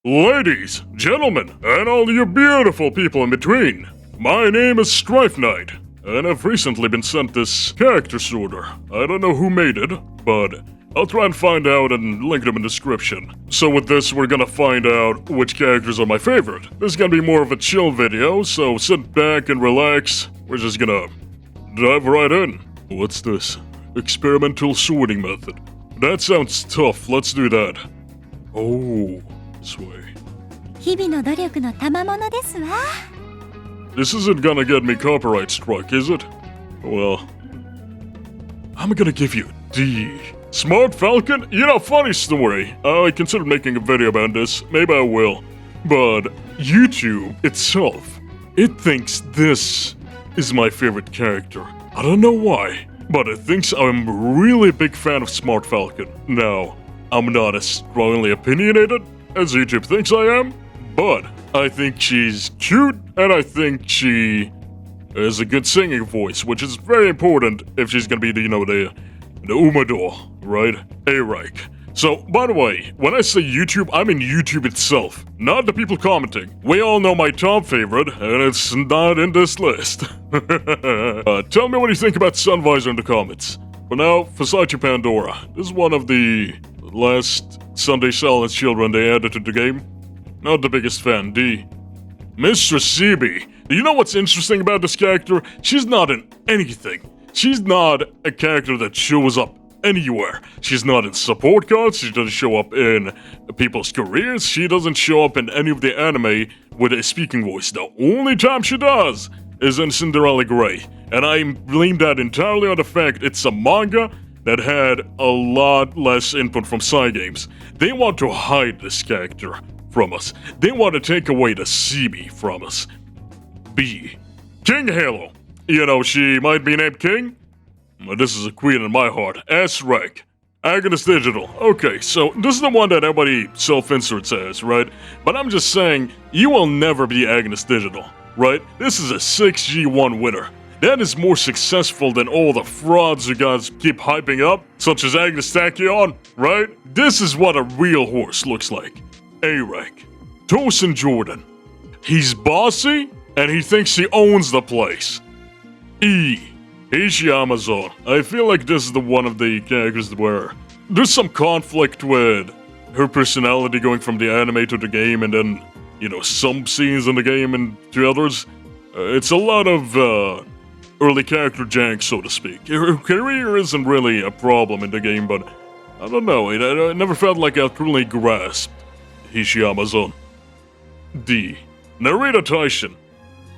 Ladies, gentlemen, and all you beautiful people in between, my name is Strife Knight, and I've recently been sent this character sorter. I don't know who made it, but I'll try and find out and link them in the description. So with this, we're gonna find out which characters are my favorite. This is gonna be more of a chill video, so sit back and relax. We're just gonna dive right in. What's this? Experimental sorting method. That sounds tough, let's do that. Oh, this way. 日々の努力の賜物ですわ。 This isn't gonna get me copyright struck, is it? Well, I'm gonna give you D. Smart Falcon? You know, funny story. I considered making a video about this. Maybe I will. But YouTube itself, it thinks this is my favorite character. I don't know why, but it thinks I'm a really big fan of Smart Falcon. Now, I'm not as strongly opinionated as YouTube thinks I am, but I think she's cute, and I think she has a good singing voice, which is very important if she's gonna be the Umador, right? A-Reich. So, by the way, when I say YouTube, I mean YouTube itself, not the people commenting. We all know my top favorite, and it's not in this list. Tell me what you think about Sunvisor in the comments. For now, Fusaichi Pandora. This is one of the last Sunday Silence children they added to the game. Not the biggest fan, D. Mistress CB. Do you know what's interesting about this character? She's not in anything. She's not a character that shows up anywhere. She's not in support cards, she doesn't show up in people's careers, she doesn't show up in any of the anime with a speaking voice. The only time she does is in Cinderella Grey. And I blame that entirely on the fact it's a manga that had a lot less input from Cygames. They want to hide this character from us. They want to take away the CB from us. B. King Halo. You know, she might be named King, but this is a queen in my heart. S-Rank. Agnes Digital. Okay, so this is the one that everybody self-inserts as, right? But I'm just saying, you will never be Agnes Digital, right? This is a 6G1 winner. That is more successful than all the frauds you guys keep hyping up, such as Agnes Tachyon, right? This is what a real horse looks like. A-Rank. Tosin Jordan. He's bossy, and he thinks he owns the place. E. Ishi Amazon. I feel like this is the one of the characters where there's some conflict with her personality going from the anime to the game, and then, you know, some scenes in the game and to others. It's a lot of early character jank, so to speak. Her career isn't really a problem in the game, but I don't know. I never felt like I truly grasped Ishi Amazon. D. Narita Taishin.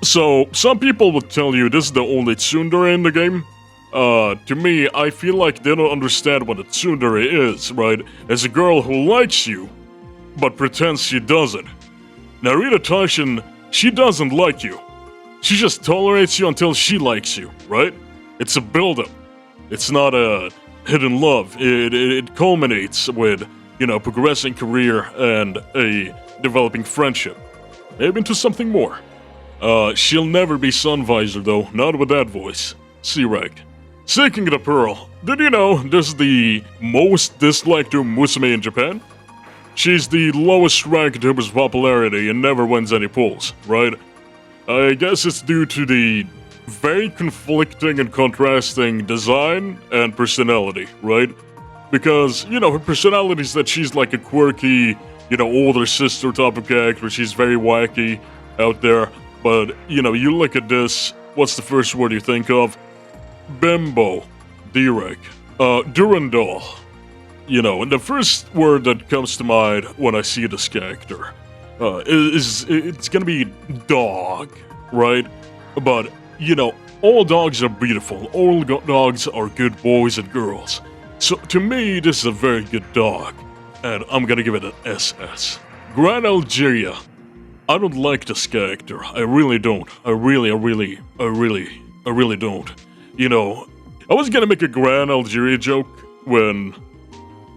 So, some people would tell you this is the only tsundere in the game. To me, I feel like they don't understand what a tsundere is, right? It's a girl who likes you, but pretends she doesn't. Narita Taishin, she doesn't like you. She just tolerates you until she likes you, right? It's a build-up. It's not a hidden love. It culminates with, you know, progressing career and a developing friendship. Maybe into something more. She'll never be Sunvisor though, not with that voice. C-Rank. Seeking the Pearl. Did you know this is the most disliked Umamusume in Japan? She's the lowest ranked in terms of popularity and never wins any polls, right? I guess it's due to the very conflicting and contrasting design and personality, right? Because, you know, her personality is that she's like a quirky, you know, older sister type of character. She's very wacky out there. But, you know, you look at this, what's the first word you think of? Bimbo. Direk. Durandal. You know, and the first word that comes to mind when I see this character it's gonna be dog, right? But, you know, all dogs are beautiful. All dogs are good boys and girls. So, to me, this is a very good dog. And I'm gonna give it an SS. Gran Alegria. I don't like this character. I really don't. I really don't. You know, I was gonna make a Gran Alegria joke when,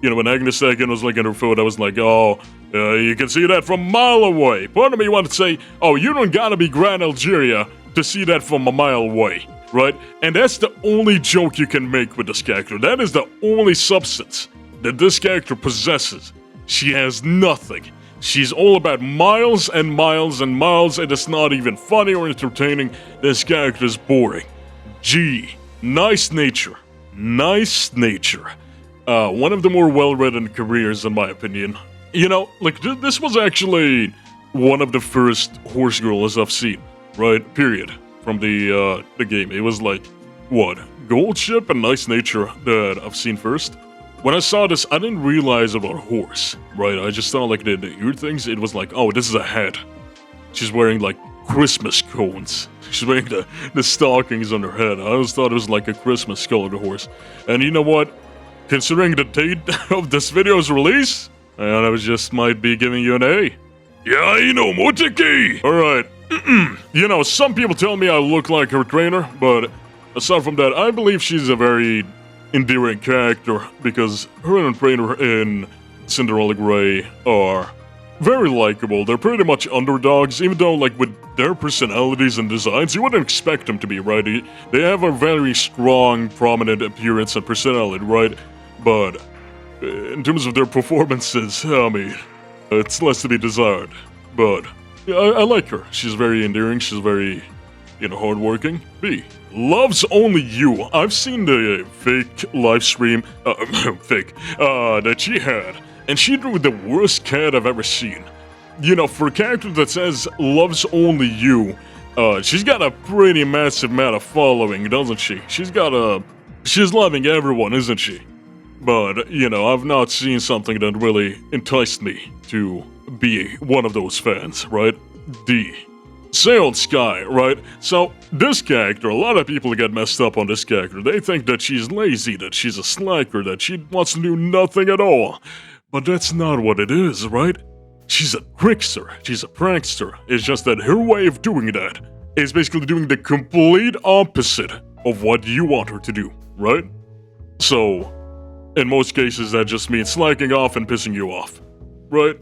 you know, when Agnes Tachyon was licking her foot. I was like, oh, you can see that from a mile away. Part of me wanted to say, oh, you don't gotta be Gran Alegria to see that from a mile away, right? And that's the only joke you can make with this character. That is the only substance that this character possesses. She has nothing. She's all about miles and miles and miles, and it's not even funny or entertaining. This character is boring. G. Nice nature. Nice nature. One of the more well-written careers, in my opinion. You know, like, this was actually one of the first horse girls I've seen, right? Period. From the game. It was like, what? Gold Ship and Nice Nature that I've seen first. When I saw this, I didn't realize about a horse, right? I just saw, like, the ear things. It was like, oh, this is a hat. She's wearing, like, Christmas cones. She's wearing the stockings on her head. I always thought it was like a Christmas-colored horse. And you know what? Considering the date of this video's release, I just might be giving you an A. Yaeno Muteki! Alright. You know, some people tell me I look like her trainer, but aside from that, I believe she's a very endearing character because her and trainer in Cinderella Grey are very likable. They're pretty much underdogs, even though, like, with their personalities and designs, you wouldn't expect them to be, right? They have a very strong, prominent appearance and personality, right? But in terms of their performances, I mean, it's less to be desired. But yeah, I like her. She's very endearing. She's very, you know, hardworking. B. Loves only you. I've seen the fake live stream, that she had, and she drew the worst cat I've ever seen. You know, for a character that says loves only you, she's got a pretty massive amount of following, doesn't she? She's loving everyone, isn't she? But, you know, I've not seen something that really enticed me to be one of those fans, right? D. Seiun Sky, right? So, this character, a lot of people get messed up on this character. They think that she's lazy, that she's a slacker, that she wants to do nothing at all. But that's not what it is, right? She's a trickster, she's a prankster. It's just that her way of doing that is basically doing the complete opposite of what you want her to do, right? So, in most cases, that just means slacking off and pissing you off, right?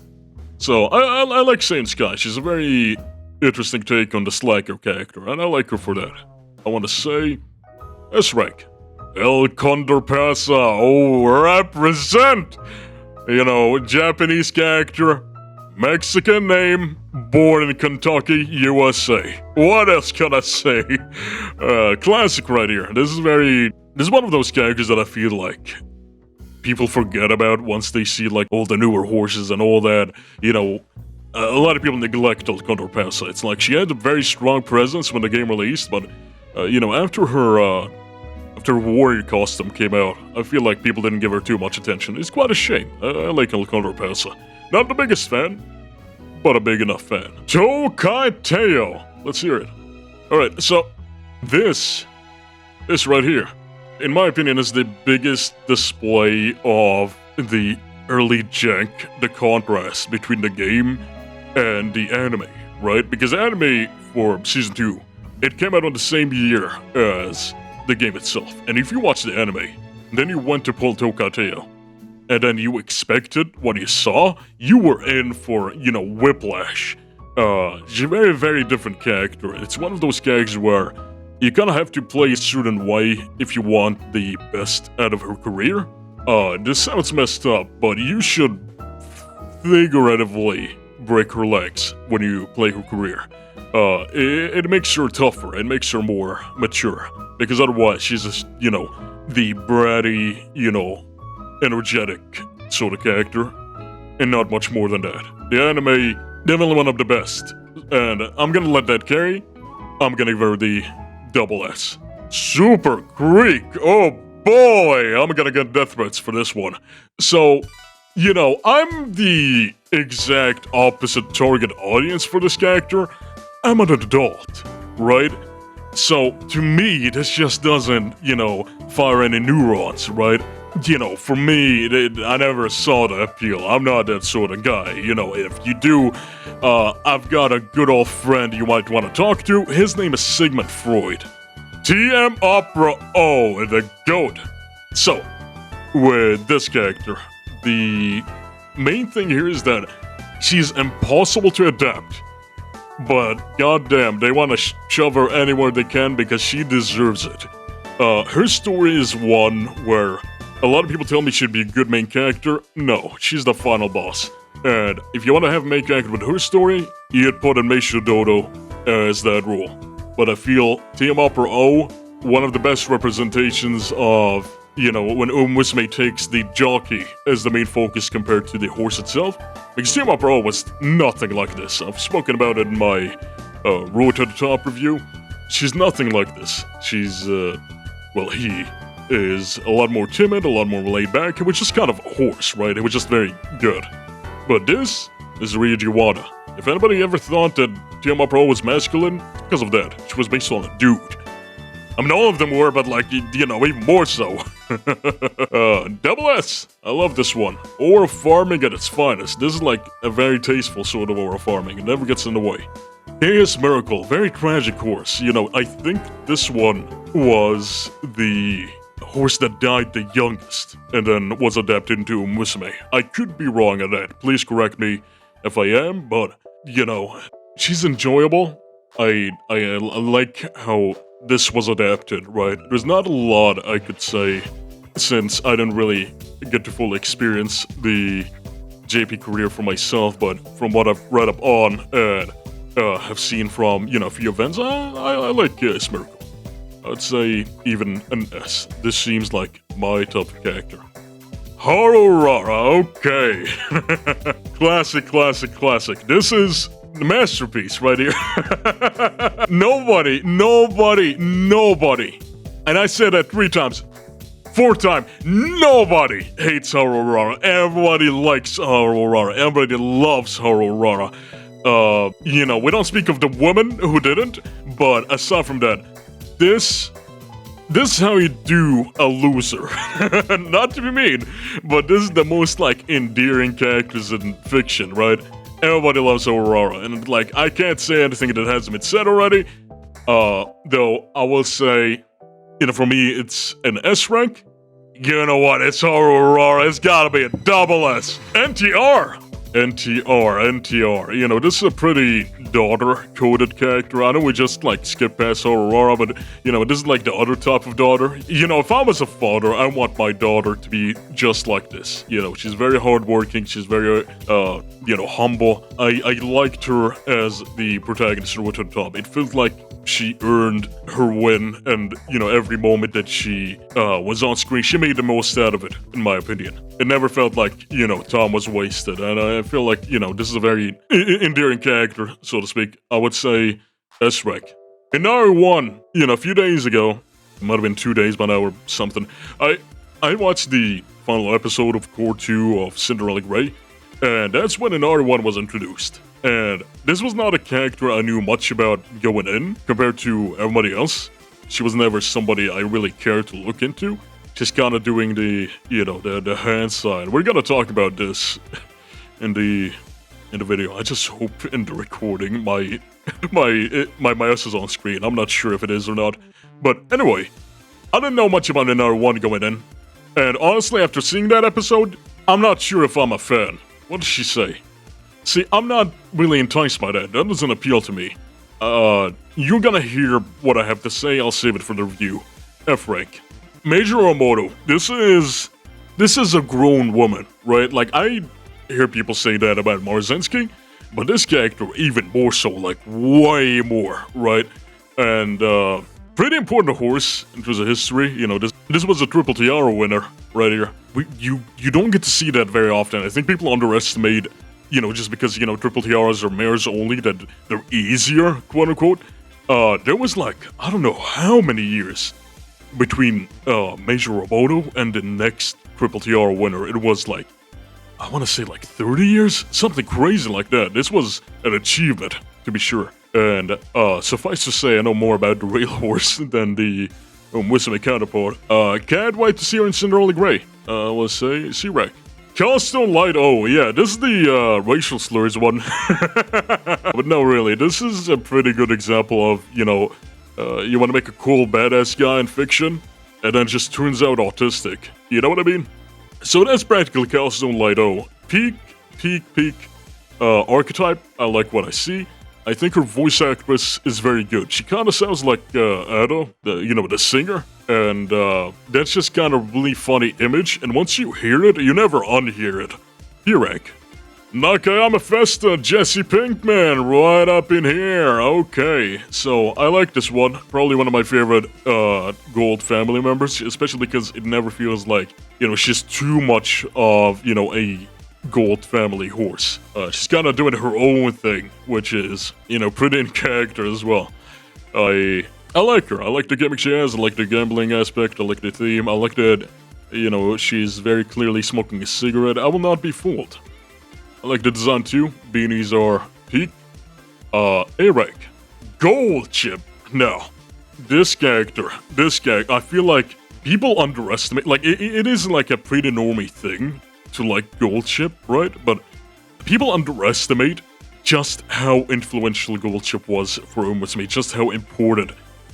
So, I like Seiun Sky. She's a very interesting take on the slacker character, and I like her for that. I want to say, that's right. El Condor Pasa, oh, represent! You know, Japanese character, Mexican name, born in Kentucky, USA. What else can I say? Classic right here. This is one of those characters that I feel like people forget about once they see, like, all the newer horses and all that. You know, a lot of people neglect El Condor Pasa. It's like she had a very strong presence when the game released, but, you know, after her warrior costume came out, I feel like people didn't give her too much attention. It's quite a shame. I like El Condor Pasa. Not the biggest fan, but a big enough fan. Tokai Teio. Let's hear it. Alright, so this right here, in my opinion, is the biggest display of the early jank, the contrast between the game and the anime, right? Because anime for Season 2, it came out on the same year as the game itself. And if you watch the anime, then you went to pull Tokai Teio, and then you expected what you saw, you were in for, you know, whiplash. She's a very, very different character. It's one of those characters where you kind of have to play a certain way if you want the best out of her career. This sounds messed up, but you should figuratively break her legs when you play her career. It makes her tougher, it makes her more mature, because otherwise she's just, you know, the bratty, you know, energetic sort of character, and not much more than that. The anime, definitely one of the best, and I'm gonna let that carry. I'm gonna give her the double S. Super Greek, oh boy, I'm gonna get death threats for this one. So, you know, I'm the exact opposite target audience for this character. I'm an adult, right? So, to me, this just doesn't, you know, fire any neurons, right? You know, for me, I never saw the appeal. I'm not that sort of guy. You know, if you do, I've got a good old friend you might want to talk to. His name is Sigmund Freud. TM Opera O, the GOAT. So, with this character, the main thing here is that she's impossible to adapt. But goddamn, they want to shove her anywhere they can because she deserves it. Her story is one where a lot of people tell me she'd be a good main character. No, she's the final boss. And if you want to have a main character with her story, you'd put in Mejiro Dodo as that role. But I feel Team Opera O, one of the best representations of, you know, when Umamusume takes the jockey as the main focus compared to the horse itself. Because Team Opera O was nothing like this. I've spoken about it in my Road to the Top review. She's nothing like this. She's, well, he is a lot more timid, a lot more laid back, which is kind of a horse, right? It was just very good. But this is Ryuji Wada. If anybody ever thought that Team Opera O was masculine, because of that. She was based on a dude. I mean, all of them were, but like, you know, even more so. Double S. I love this one. Aura farming at its finest. This is like a very tasteful sort of aura farming. It never gets in the way. Chaos Miracle. Very tragic horse. You know, I think this one was the horse that died the youngest and then was adapted into Musume. I could be wrong on that. Please correct me if I am, but, you know, she's enjoyable. I like how this was adapted, right? There's not a lot I could say since I didn't really get to fully experience the JP career for myself, but from what I've read up on and have seen from, you know, a few events, I like Miracle. I'd say even an S. This seems like my type of character. Haru Urara, okay. Classic. This is the masterpiece right here. Nobody, and I said that 3 times. 4th time, nobody hates Haru Urara. Everybody likes Haru Urara. Everybody loves Haru Urara. You know, we don't speak of the woman who didn't, but aside from that, this is how you do a loser. Not to be mean, but this is the most, like, endearing characters in fiction, right? Everybody loves Aurora, and, like, I can't say anything that hasn't been said already. Though, I will say, you know, for me, it's an S rank. You know what, it's Haru Urara, it's gotta be a double S. NTR. You know, this is a pretty daughter-coded character. I know we just, like, skip past Haru Urara, but, you know, this is, like, the other type of daughter. You know, if I was a father, I want my daughter to be just like this. You know, she's very hardworking, she's very, you know, humble. I liked her as the protagonist in Road to the Top. It felt like she earned her win, and, you know, every moment that she was on screen, she made the most out of it, in my opinion. It never felt like, you know, time was wasted, and I feel like, you know, this is a very endearing character, so to speak. I would say S-Rank. Inari One, you know, a few days ago, it might have been 2 days by now or something, I watched the final episode of Core 2 of Cinderella Grey, and that's when Inari One was introduced. And this was not a character I knew much about going in, compared to everybody else. She was never somebody I really cared to look into. Just kind of doing the, you know, the hand sign. We're gonna talk about this in the video. I just hope in the recording my mouse is on screen. I'm not sure if it is or not. But anyway, I didn't know much about Inari One going in. And honestly, after seeing that episode, I'm not sure if I'm a fan. What does she say? See, I'm not really enticed by that. That doesn't appeal to me. You're gonna hear what I have to say. I'll save it for the review. F-rank. Mejiro Ramonu. This is a grown woman, right? Like, I hear people say that about Marzinski, but this character even more so, like, way more, right? And, pretty important horse in terms of history. You know, this was a Triple Tiara winner right here. You don't get to see that very often. I think people underestimate, you know, just because, you know, Triple Tiaras are mares only, that they're easier, quote-unquote. There was, like, I don't know how many years between Mejiro Ramonu and the next Triple Tiara winner. It was, like, I want to say, like, 30 years? Something crazy like that. This was an achievement, to be sure. And, suffice to say, I know more about the real horse than the Musume counterpart. Can't wait to see her in Cinderella Grey. Let's say, C-Rack. Calstone Light O, yeah, this is the racial slurs one. But no, really, this is a pretty good example of, you know, you want to make a cool badass guy in fiction, and then just turns out autistic. You know what I mean? So that's practically Calstone Light O. Peak archetype, I like what I see. I think her voice actress is very good. She kind of sounds like Ado, the singer. And that's just kind of really funny image. And once you hear it, you never unhear it. P-Rank. Nakayama Festa, Jesse Pinkman, right up in here. Okay, so I like this one. Probably one of my favorite Gold family members, especially because it never feels like, she's too much of, a Gold family horse. She's kind of doing her own thing, which is, pretty in character as well. I like her. I like the gimmick she has. I like the gambling aspect. I like the theme. I like that, she's very clearly smoking a cigarette. I will not be fooled. I like the design too. Beanies are peak. A-rank. Gold chip. Now, this character, I feel like people underestimate, like, it is like a pretty normie thing to like gold chip, right? But people underestimate just how influential gold chip was for Umamusume, just how important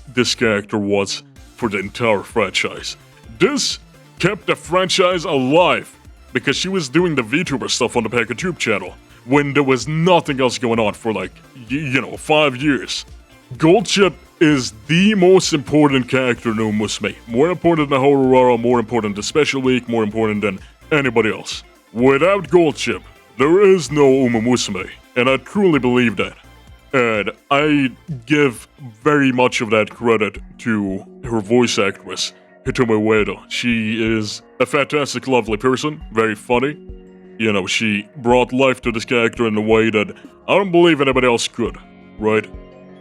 this character was for the entire franchise. This kept the franchise alive, because she was doing the VTuber stuff on the Pack Tube channel when there was nothing else going on for 5 years. Gold Chip is the most important character in Umamusume. More important than Haru Urara, more important than Special Week, more important than anybody else. Without Gold Chip, there is no Umamusume, and I truly believe that. And I give very much of that credit to her voice actress, Hitomi Ueda. She is a fantastic, lovely person, very funny. She brought life to this character in a way that I don't believe anybody else could, right?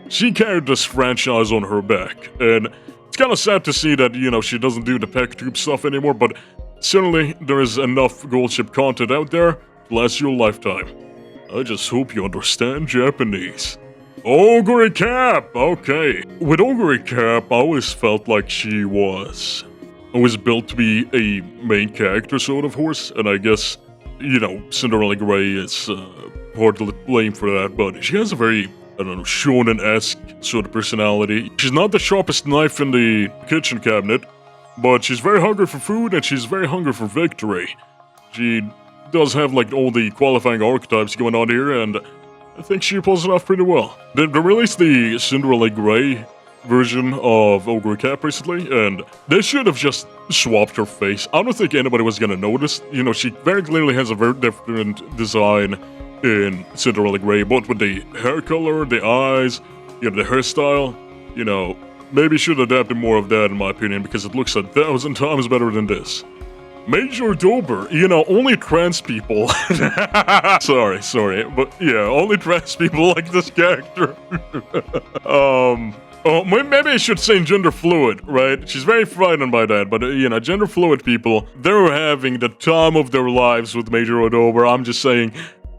She carried this franchise on her back, and it's kind of sad to see that, she doesn't do the Pack Tube stuff anymore, but certainly there is enough Gold Chip content out there to last you a lifetime. I just hope you understand Japanese. Oguri Cap! Okay. With Oguri Cap, I always felt like she was always built to be a main character sort of horse, and I guess, Cinderella Grey is partly blamed for that, but she has a very, shonen-esque sort of personality. She's not the sharpest knife in the kitchen cabinet, but she's very hungry for food, and she's very hungry for victory. She does have, all the qualifying archetypes going on here, and I think she pulls it off pretty well. They released the Cinderella Grey version of Oguri Cap recently, and they should have just swapped her face. I don't think anybody was gonna notice. She very clearly has a very different design in Cinderella Grey, both with the hair color, the eyes, the hairstyle. Maybe should adapt more of that in my opinion, because it looks 1,000 times better than this. Mejiro Dober, only trans people. sorry, but yeah, only trans people like this character. Maybe I should say gender fluid, right? She's very frightened by that, but gender fluid people, they're having the time of their lives with Mejiro Dober. I'm just saying,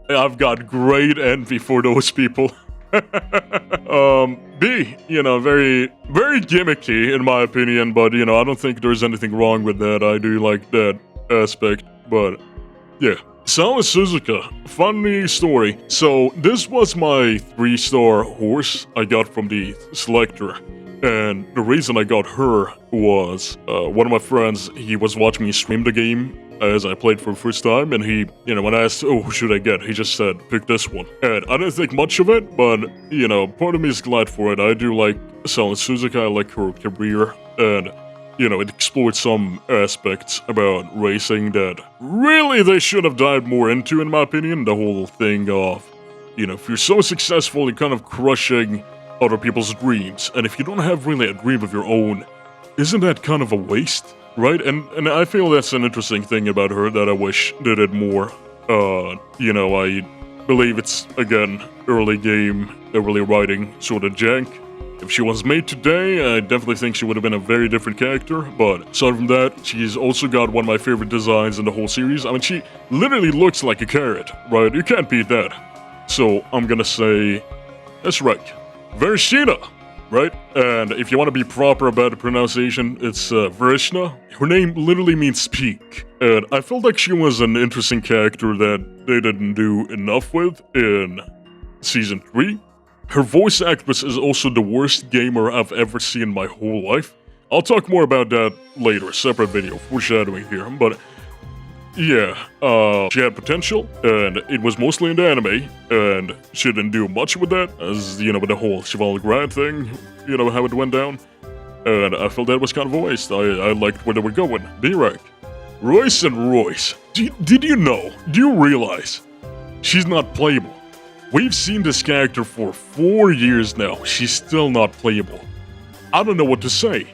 I've got great envy for those people. B, very, very gimmicky in my opinion, but, I don't think there's anything wrong with that. I do like that aspect, but, yeah. Sawa Suzuka, funny story. So, this was my 3-star horse I got from the selector, and the reason I got her was, one of my friends, he was watching me stream the game as I played for the first time, and he, when I asked, who should I get, he just said, pick this one. And I didn't think much of it, but, part of me is glad for it. I do like Sawa Suzuka, I like her career, and, it explored some aspects about racing that really they should have dived more into, in my opinion. The whole thing of, if you're so successful, you're kind of crushing other people's dreams, and if you don't have really a dream of your own, isn't that kind of a waste? Right, and I feel that's an interesting thing about her that I wish they did more. I believe it's, again, early game, early writing sort of jank. If she was made today, I definitely think she would have been a very different character, but aside from that, she's also got one of my favorite designs in the whole series. I mean, she literally looks like a carrot, right? You can't beat that. So, I'm gonna say, that's right, Verishina, right? And if you want to be proper about the pronunciation, it's Verishna. Her name literally means speak, and I felt like she was an interesting character that they didn't do enough with in Season 3. Her voice actress is also the worst gamer I've ever seen in my whole life. I'll talk more about that later, separate video, foreshadowing here, but yeah, she had potential, and it was mostly in the anime, and she didn't do much with that, as, with the whole Cheval Grand thing, how it went down, and I felt that was kind of a waste. I liked where they were going. B-Rank. Royce and Royce. Do you know, do you realize she's not playable. We've seen this character for 4 years now. She's still not playable. I don't know what to say.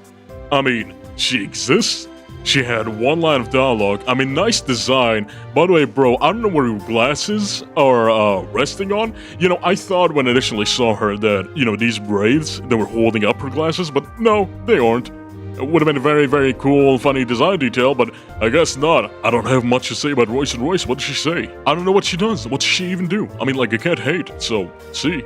I mean, she exists. She had one line of dialogue. I mean, nice design. By the way, bro, I don't know where her glasses are resting on. You know, I thought when I initially saw her that, you know, these braids, they were holding up her glasses, but no, they aren't. It would have been a very, very cool, funny design detail, but I guess not. I don't have much to say about Royce and Royce. What does she say? I don't know what she does. What does she even do? I mean, like, I can't hate, so, see.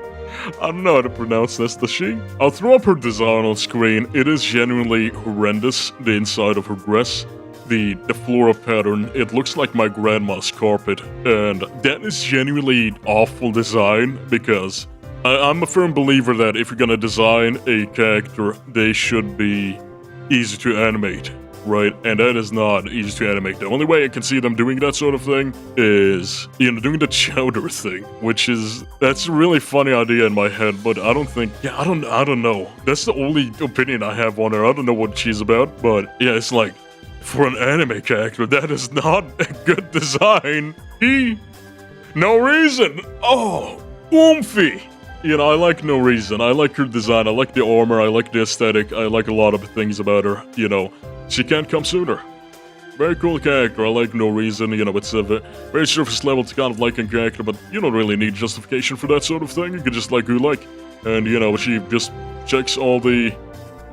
I don't know how to pronounce this, does she? I'll throw up her design on screen. It is genuinely horrendous, the inside of her dress. The floral pattern, it looks like my grandma's carpet. And that is genuinely awful design, because I'm a firm believer that if you're gonna design a character, they should be easy to animate, right? And that is not easy to animate. The only way I can see them doing that sort of thing is, you know, doing the chowder thing, which is, that's a really funny idea in my head, but I don't think, yeah, I don't know. That's the only opinion I have on her. I don't know what she's about, but yeah, it's like, for an anime character, that is not a good design. No reason. Oh, oomphy. You know, I like No Reason. I like her design. I like the armor. I like the aesthetic. I like a lot of things about her. You know, she can't come sooner. Very cool character. I like No Reason. You know, it's a very surface level to kind of liking character, but you don't really need justification for that sort of thing. You can just like who you like. And, you know, she just checks all the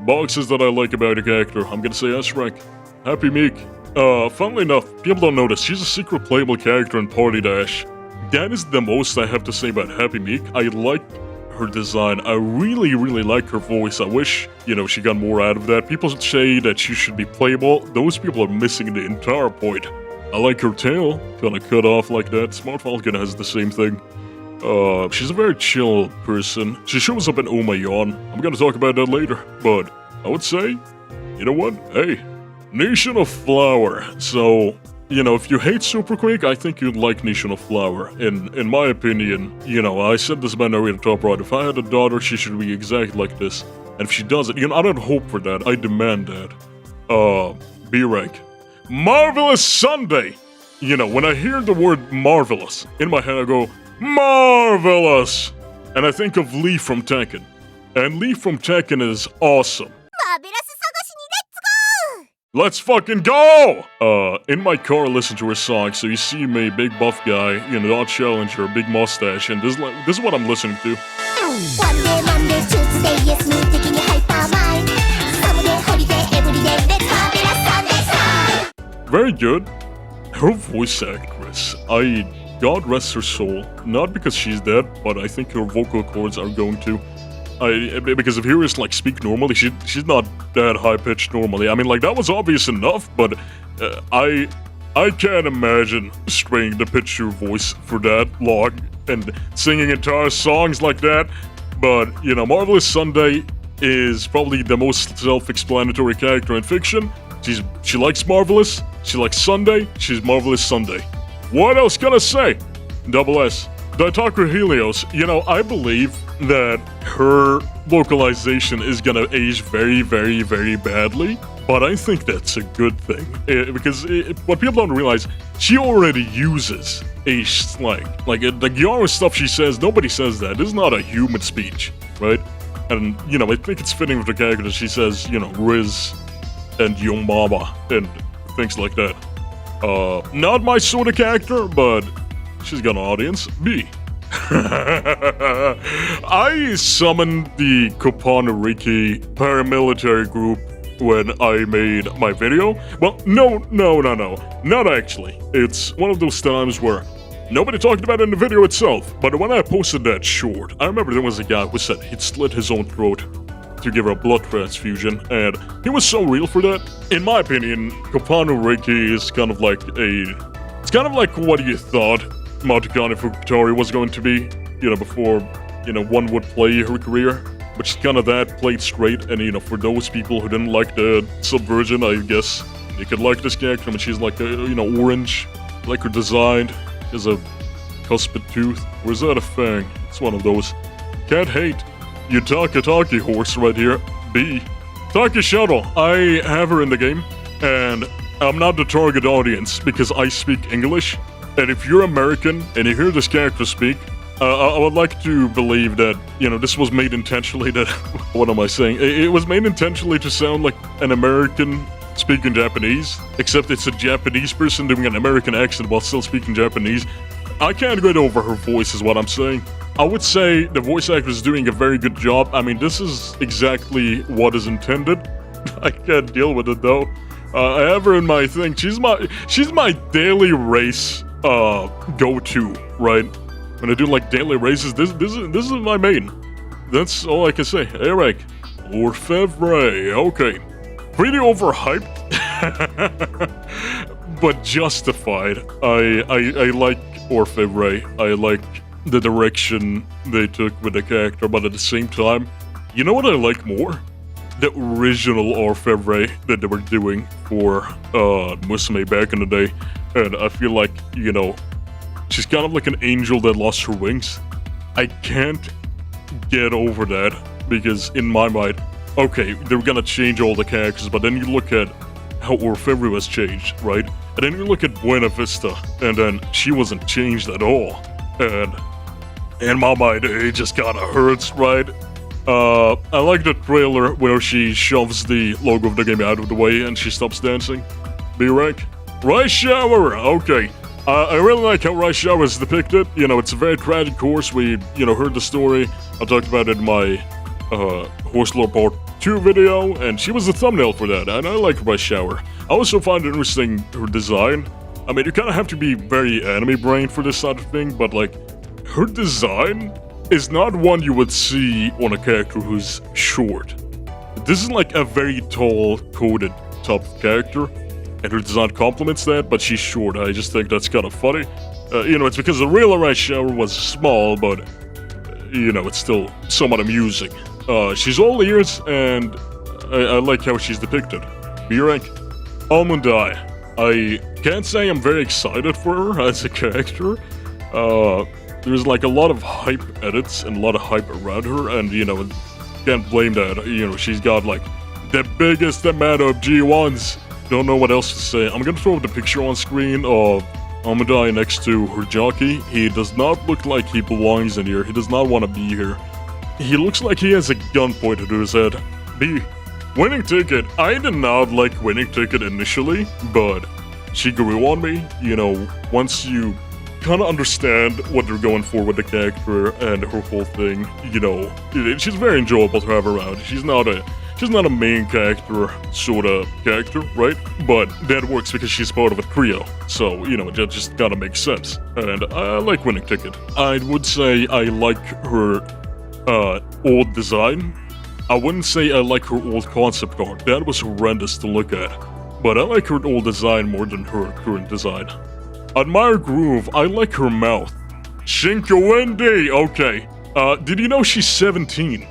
boxes that I like about a character. I'm gonna say S rank. Happy Meek. Funnily enough, people don't notice, she's a secret playable character in Party Dash. That is the most I have to say about Happy Meek. I like her design. I really, really like her voice. I wish, you know, she got more out of that. People say that she should be playable. Those people are missing the entire point. I like her tail, kind of cut off like that. Smart Falcon has the same thing. She's a very chill person. She shows up in Umamusume. I'm gonna talk about that later. But I would say, you know what? Hey, Nishino Flower. So, you know, if you hate Super Quick, I think you'd like Nishino Flower. In my opinion, you know, I said this about Narita Top Road. If I had a daughter, she should be exactly like this. And if she doesn't, you know, I don't hope for that. I demand that. B rank. Marvelous Sunday! You know, when I hear the word marvelous, in my head I go, marvelous! And I think of Lee from Tekken. And Lee from Tekken is awesome. Let's fucking go! In my car, listen to her song, so you see me, big buff guy, you know, Dodge Challenger, big mustache, and this is what I'm listening to. Very good. Her voice actress, God rest her soul, not because she's dead, but I think her vocal cords are going to. Because if hearers like speak normally, she's not that high pitched normally. I mean, like that was obvious enough, but I can't imagine straining the pitch your voice for that long and singing entire songs like that. But you know, Marvelous Sunday is probably the most self-explanatory character in fiction. She likes Marvelous, she likes Sunday, she's Marvelous Sunday. What else can I say? Double S. Daitaku Helios, you know, I believe that her localization is gonna age very, very, very badly, but I think that's a good thing, because what people don't realize, she already uses a slang. Like, the Gyara stuff she says, nobody says that. This is not a human speech, right? And, you know, I think it's fitting with the character that she says, you know, Riz and Young Mama and things like that. Not my sort of character, but she's got an audience. B. I summoned the Copano Rickey paramilitary group when I made my video. Well, no, not actually. It's one of those times where nobody talked about it in the video itself, but when I posted that short, I remember there was a guy who said he'd slit his own throat to give her a blood transfusion, and he was so real for that. In my opinion, Copano Rickey is kind of like it's kind of like what you thought Matukane Fukutori was going to be, you know, before, you know, one would play her career, but she's kind of that, played straight, and, you know, for those people who didn't like the subversion, I guess, they could like this character. I mean, she's like, you know, orange, like her design, she has a cuspid tooth, or is that a fang? It's one of those. Can't hate. Taki horse right here, B. Taiki Shuttle, I have her in the game, and I'm not the target audience because I speak English. And if you're American and you hear this character speak, I would like to believe that, you know, this was made intentionally that... what am I saying? It was made intentionally to sound like an American speaking Japanese, except it's a Japanese person doing an American accent while still speaking Japanese. I can't get over her voice is what I'm saying. I would say the voice actor is doing a very good job. I mean, this is exactly what is intended. I can't deal with it though. I have her in my thing. She's my daily race go-to, right? When I do like daily races, this is my main. That's all I can say. Eric, Orfevre, okay. Pretty overhyped, but justified. I like Orfevre. I like the direction they took with the character, but at the same time, you know what I like more? The original Orfevre that they were doing for Musume back in the day, and I feel like, you know, she's kind of like an angel that lost her wings. I can't get over that, because in my mind, okay, they're gonna change all the characters, but then you look at how Orfevre was changed, right? And then you look at Buena Vista, and then she wasn't changed at all. And in my mind, it just kinda hurts, right? I like the trailer where she shoves the logo of the game out of the way and she stops dancing. B-rank. Rice Shower, okay. I really like how Rice Shower is depicted. You know, it's a very tragic horse. We, you know, heard the story. I talked about it in my Horse Lore Part 2 video, and she was the thumbnail for that, and I like Rice Shower. I also find it interesting her design. I mean, you kind of have to be very anime-brained for this sort of thing, but, like, her design is not one you would see on a character who's short. This is, like, a very tall, coded type of character, and her design complements that, but she's short. I just think that's kind of funny. You know, it's because the real Rice Shower was small, but, you know, it's still somewhat amusing. She's all ears, and I like how she's depicted. B-rank. Almond Eye. I can't say I'm very excited for her as a character. There's like a lot of hype edits and a lot of hype around her, and, you know, can't blame that. You know, she's got, like, the biggest amount of G1s. Don't know what else to say. I'm gonna throw the picture on screen of Almond Eye next to her jockey. He does not look like he belongs in here. He does not want to be here. He looks like he has a gun pointed to his head. B. Winning Ticket. I did not like Winning Ticket initially, but she grew on me. You know, once you kind of understand what they're going for with the character and her whole thing, you know, she's very enjoyable to have around. She's not a main character sort of character, right? But that works because she's part of a trio. So, you know, that just gotta make sense. And I like Winning Ticket. I would say I like her old design. I wouldn't say I like her old concept art. That was horrendous to look at. But I like her old design more than her current design. Admire Groove. I like her mouth. Shinka Wendy. Okay. Did you know she's 17?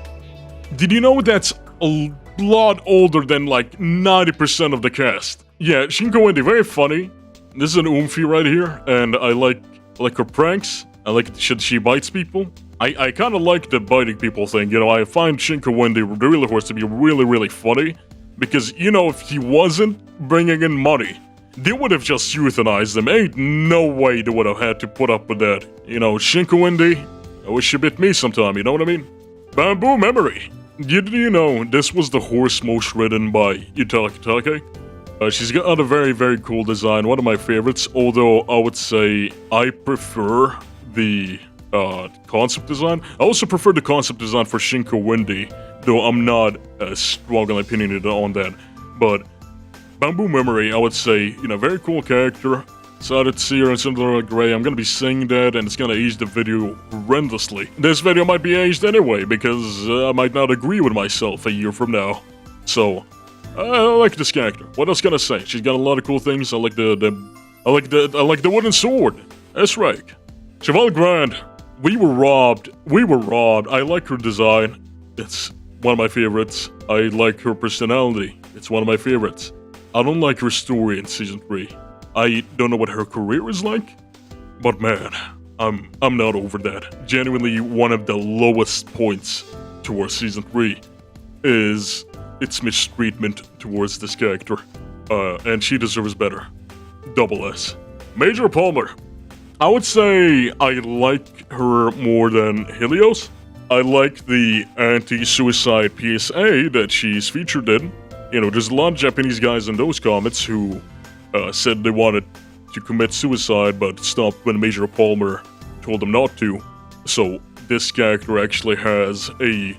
Did you know that's a lot older than like 90% of the cast? Yeah, Shinka Wendy, very funny. This is an oomphy right here, and I like her pranks. I like the shit she bites people. I kind of like the biting people thing, you know. I find Shinka Wendy, the real horse, to be really, really funny. Because, you know, if he wasn't bringing in money, they would have just euthanized him. Ain't no way they would have had to put up with that. You know, Shinka Wendy, I wish you bit me sometime, you know what I mean? Bamboo Memory. Did you know this was the horse most ridden by Yutaka Take? She's got a very, very cool design, one of my favorites, although I would say I prefer the concept design. I also prefer the concept design for Shinka Wendy, though I'm not as strongly opinionated on that. But Bamboo Memory, I would say, you know, very cool character. Excited to see her in Cinderella Grey. I'm gonna be saying that, and it's gonna age the video horrendously. This video might be aged anyway, because I might not agree with myself a year from now. So, I like this character. What else can I say? She's got a lot of cool things. I like the wooden sword. That's right. Cheval Grand. We were robbed. I like her design. It's one of my favorites. I like her personality. It's one of my favorites. I don't like her story in Season 3. I don't know what her career is like, but man, I'm not over that. Genuinely, one of the lowest points towards Season 3 is its mistreatment towards this character. And she deserves better. Double S. Mejiro Palmer. I would say I like her more than Helios. I like the anti-suicide PSA that she's featured in. You know, there's a lot of Japanese guys in those comments who said they wanted to commit suicide but stopped when Mejiro Palmer told them not to. So this character actually has a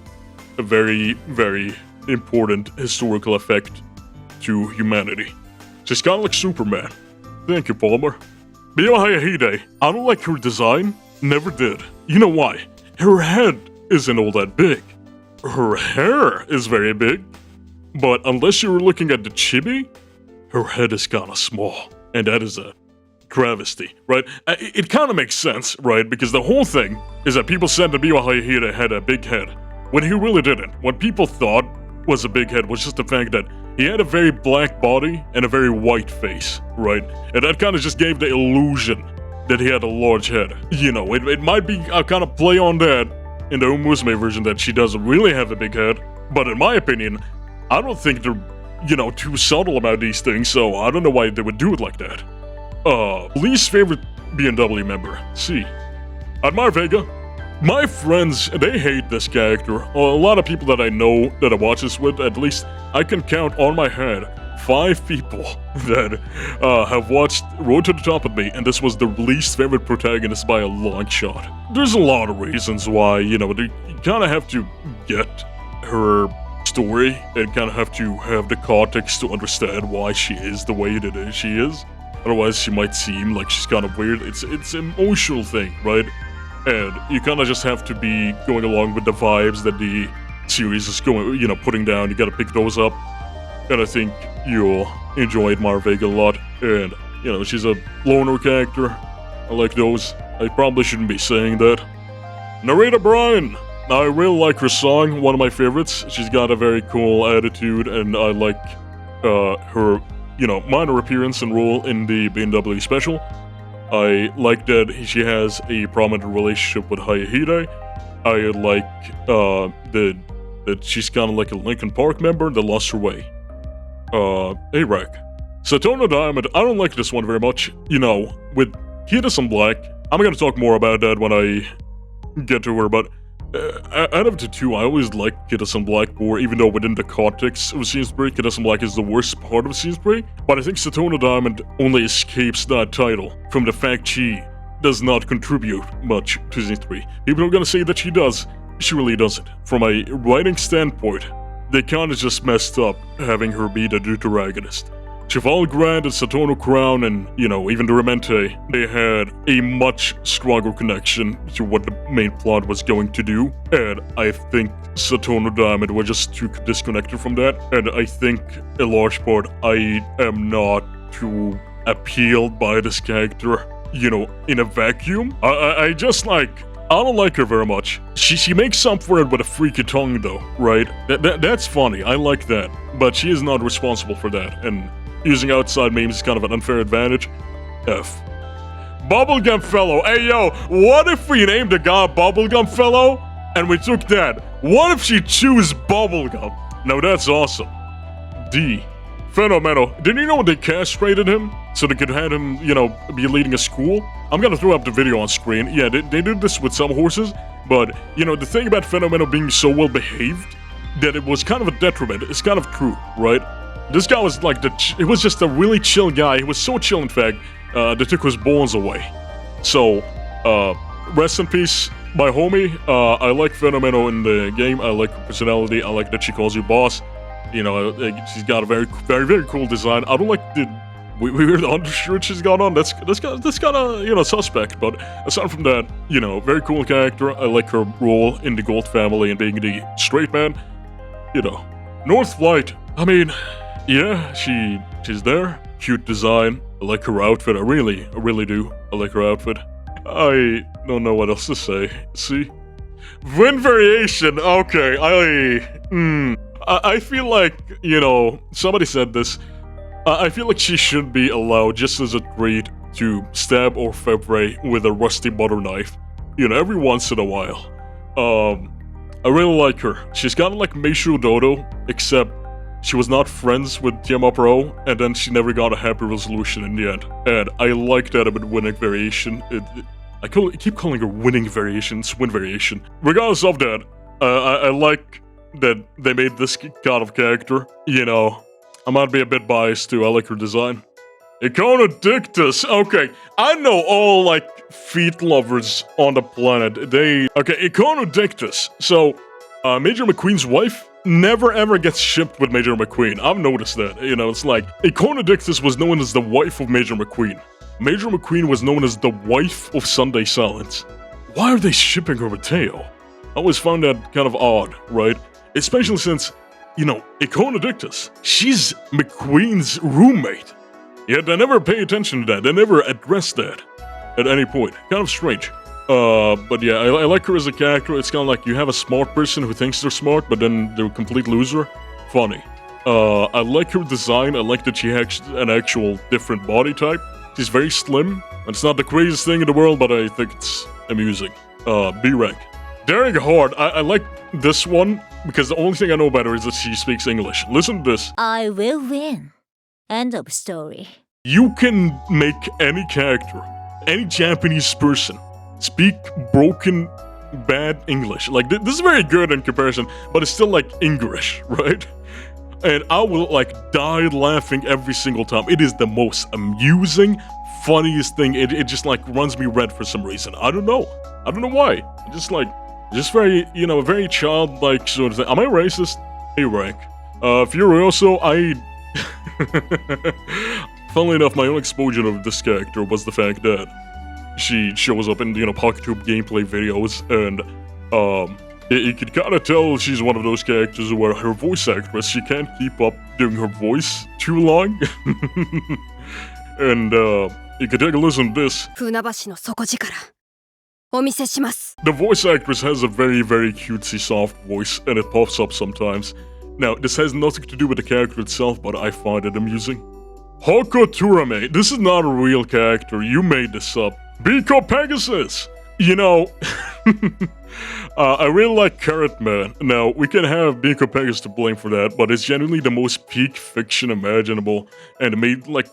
very, very important historical effect to humanity. She's kind of like Superman. Thank you, Palmer. Biwa Hayahide, I don't like her design. Never did. You know why? Her head isn't all that big. Her hair is very big. But unless you're looking at the chibi, her head is kind of small. And that is a travesty, right? It kind of makes sense, right? Because the whole thing is that people said that Biwa Hayahide had a big head, when he really didn't. What people thought was a big head was just the fact that he had a very black body and a very white face, right? And that kind of just gave the illusion that he had a large head. You know, it might be a kind of play on that in the Umamusume version that she doesn't really have a big head, but in my opinion, I don't think they're, you know, too subtle about these things, so I don't know why they would do it like that. Least favorite BMW member, C. Admire Vega. My friends, they hate this character. A lot of people that I know that I watch this with, at least I can count on my hand 5 people that have watched Road to the Top with me, and this was the least favorite protagonist by a long shot. There's a lot of reasons why, you know, you kind of have to get her story and kind of have to have the context to understand why she is the way that she is. Otherwise, she might seem like she's kind of weird. It's an emotional thing, right? And you kind of just have to be going along with the vibes that the series is going, you know, putting down. You gotta pick those up. And I think you'll enjoy Admire Vega a lot. And, you know, she's a loner character. I like those. I probably shouldn't be saying that. Narita Brian. I really like her song, one of my favorites. She's got a very cool attitude, and I like her, you know, minor appearance and role in the BMW special. I like that she has a prominent relationship with Hayahide. I like that she's kind of like a Linkin Park member that lost her way. A-Rack. Satono Diamond, I don't like this one very much. You know, with Kida Some Black, I'm gonna talk more about that when I get to her, but out of the two, I always liked Kida Some Black more, even though within the context of Season 3, Kida Some Black is the worst part of Season 3. But I think Satono Diamond only escapes that title from the fact she does not contribute much to Season 3. People are gonna say that she does. She really doesn't. From a writing standpoint, they kinda just messed up having her be the deuteragonist. Cheval Grand and Satono Crown and, you know, even Duramente, they had a much stronger connection to what the main plot was going to do, and I think Satono Diamond were just too disconnected from that, and I think a large part I am not too appealed by this character, you know, in a vacuum. I just like, I don't like her very much. She makes up for it with a freaky tongue though, right? That's funny, I like that, but she is not responsible for that, and using outside memes is kind of an unfair advantage. F. Bubblegum Fellow. Hey yo, what if we named the guy Bubblegum Fellow and we took that? What if she chose Bubblegum? Now that's awesome. D. Phenomenal. Didn't you know they castrated him so they could have him, you know, be leading a school? I'm gonna throw up the video on screen. Yeah, they did this with some horses, but, you know, the thing about Phenomenal being so well behaved that it was kind of a detriment. It's kind of true, right? This guy was like, he was just a really chill guy. He was so chill, in fact, they took his bones away. So, rest in peace, my homie. I like Phenomenal in the game. I like her personality. I like that she calls you boss. You know, she's got a very, very, very cool design. I don't like the weird undershirt she's got on. That's kind of, you know, suspect. But aside from that, you know, very cool character. I like her role in the Gold family and being the straight man. You know, North Flight. I mean, yeah, she's there. Cute design. I like her outfit. I really do. I like her outfit. I don't know what else to say. See? Wind variation. Okay, I feel like, you know, somebody said this. I feel like she should be allowed just as a treat to stab Orfebre with a rusty butter knife. You know, every once in a while. I really like her. She's kind of like Meishu Dodo, except she was not friends with Tiama Pro, and then she never got a happy resolution in the end. And I like that about winning variation. I keep calling her winning variation, it's win variation. Regardless of that, I like that they made this kind of character. You know, I might be a bit biased too, I like her design. Iconodictus, okay, I know all, like, feet lovers on the planet, okay, Iconodictus, so, Major McQueen's wife never ever gets shipped with Major McQueen. I've noticed that, you know, it's like, Iconodictus was known as the wife of Major McQueen. Major McQueen was known as the wife of Sunday Silence. Why are they shipping her with Teio? I always found that kind of odd, right? Especially since, you know, Iconodictus, she's McQueen's roommate. Yet they never pay attention to that, they never address that at any point. Kind of strange. But yeah, I like her as a character. It's kind of like you have a smart person who thinks they're smart, but then they're a complete loser. Funny. I like her design, I like that she has an actual different body type. She's very slim, and it's not the craziest thing in the world, but I think it's amusing. B rank. Daring Hard, I like this one, because the only thing I know about her is that she speaks English. Listen to this. I will win. End of story. You can make any character, any Japanese person, speak broken, bad English. Like, this is very good in comparison, but it's still like English, right? And I will, like, die laughing every single time. It is the most amusing, funniest thing. It just, like, runs me red for some reason. I don't know why. Just very, you know, very childlike sort of thing. Am I racist? A rank. Furioso, funnily enough, my own exposure of this character was the fact that she shows up in, you know, PocketTube gameplay videos, and, you can kind of tell she's one of those characters where her voice actress, she can't keep up doing her voice too long. And, you can take a listen to this. The voice actress has a very, very cutesy, soft voice, and it pops up sometimes. Now, this has nothing to do with the character itself, but I find it amusing. Hoko Turame, this is not a real character, you made this up. Biko Pegasus! You know, I really like Carrot Man. Now, we can have Biko Pegasus to blame for that, but it's genuinely the most peak fiction imaginable, and it made, like,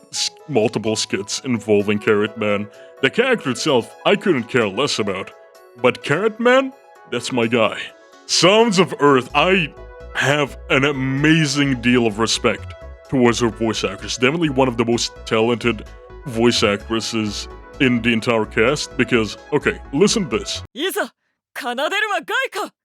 multiple skits involving Carrot Man. The character itself, I couldn't care less about, but Carrot Man, that's my guy. Sounds of Earth, I have an amazing deal of respect towards her voice actress. Definitely one of the most talented voice actresses in the entire cast, because, okay, listen to this.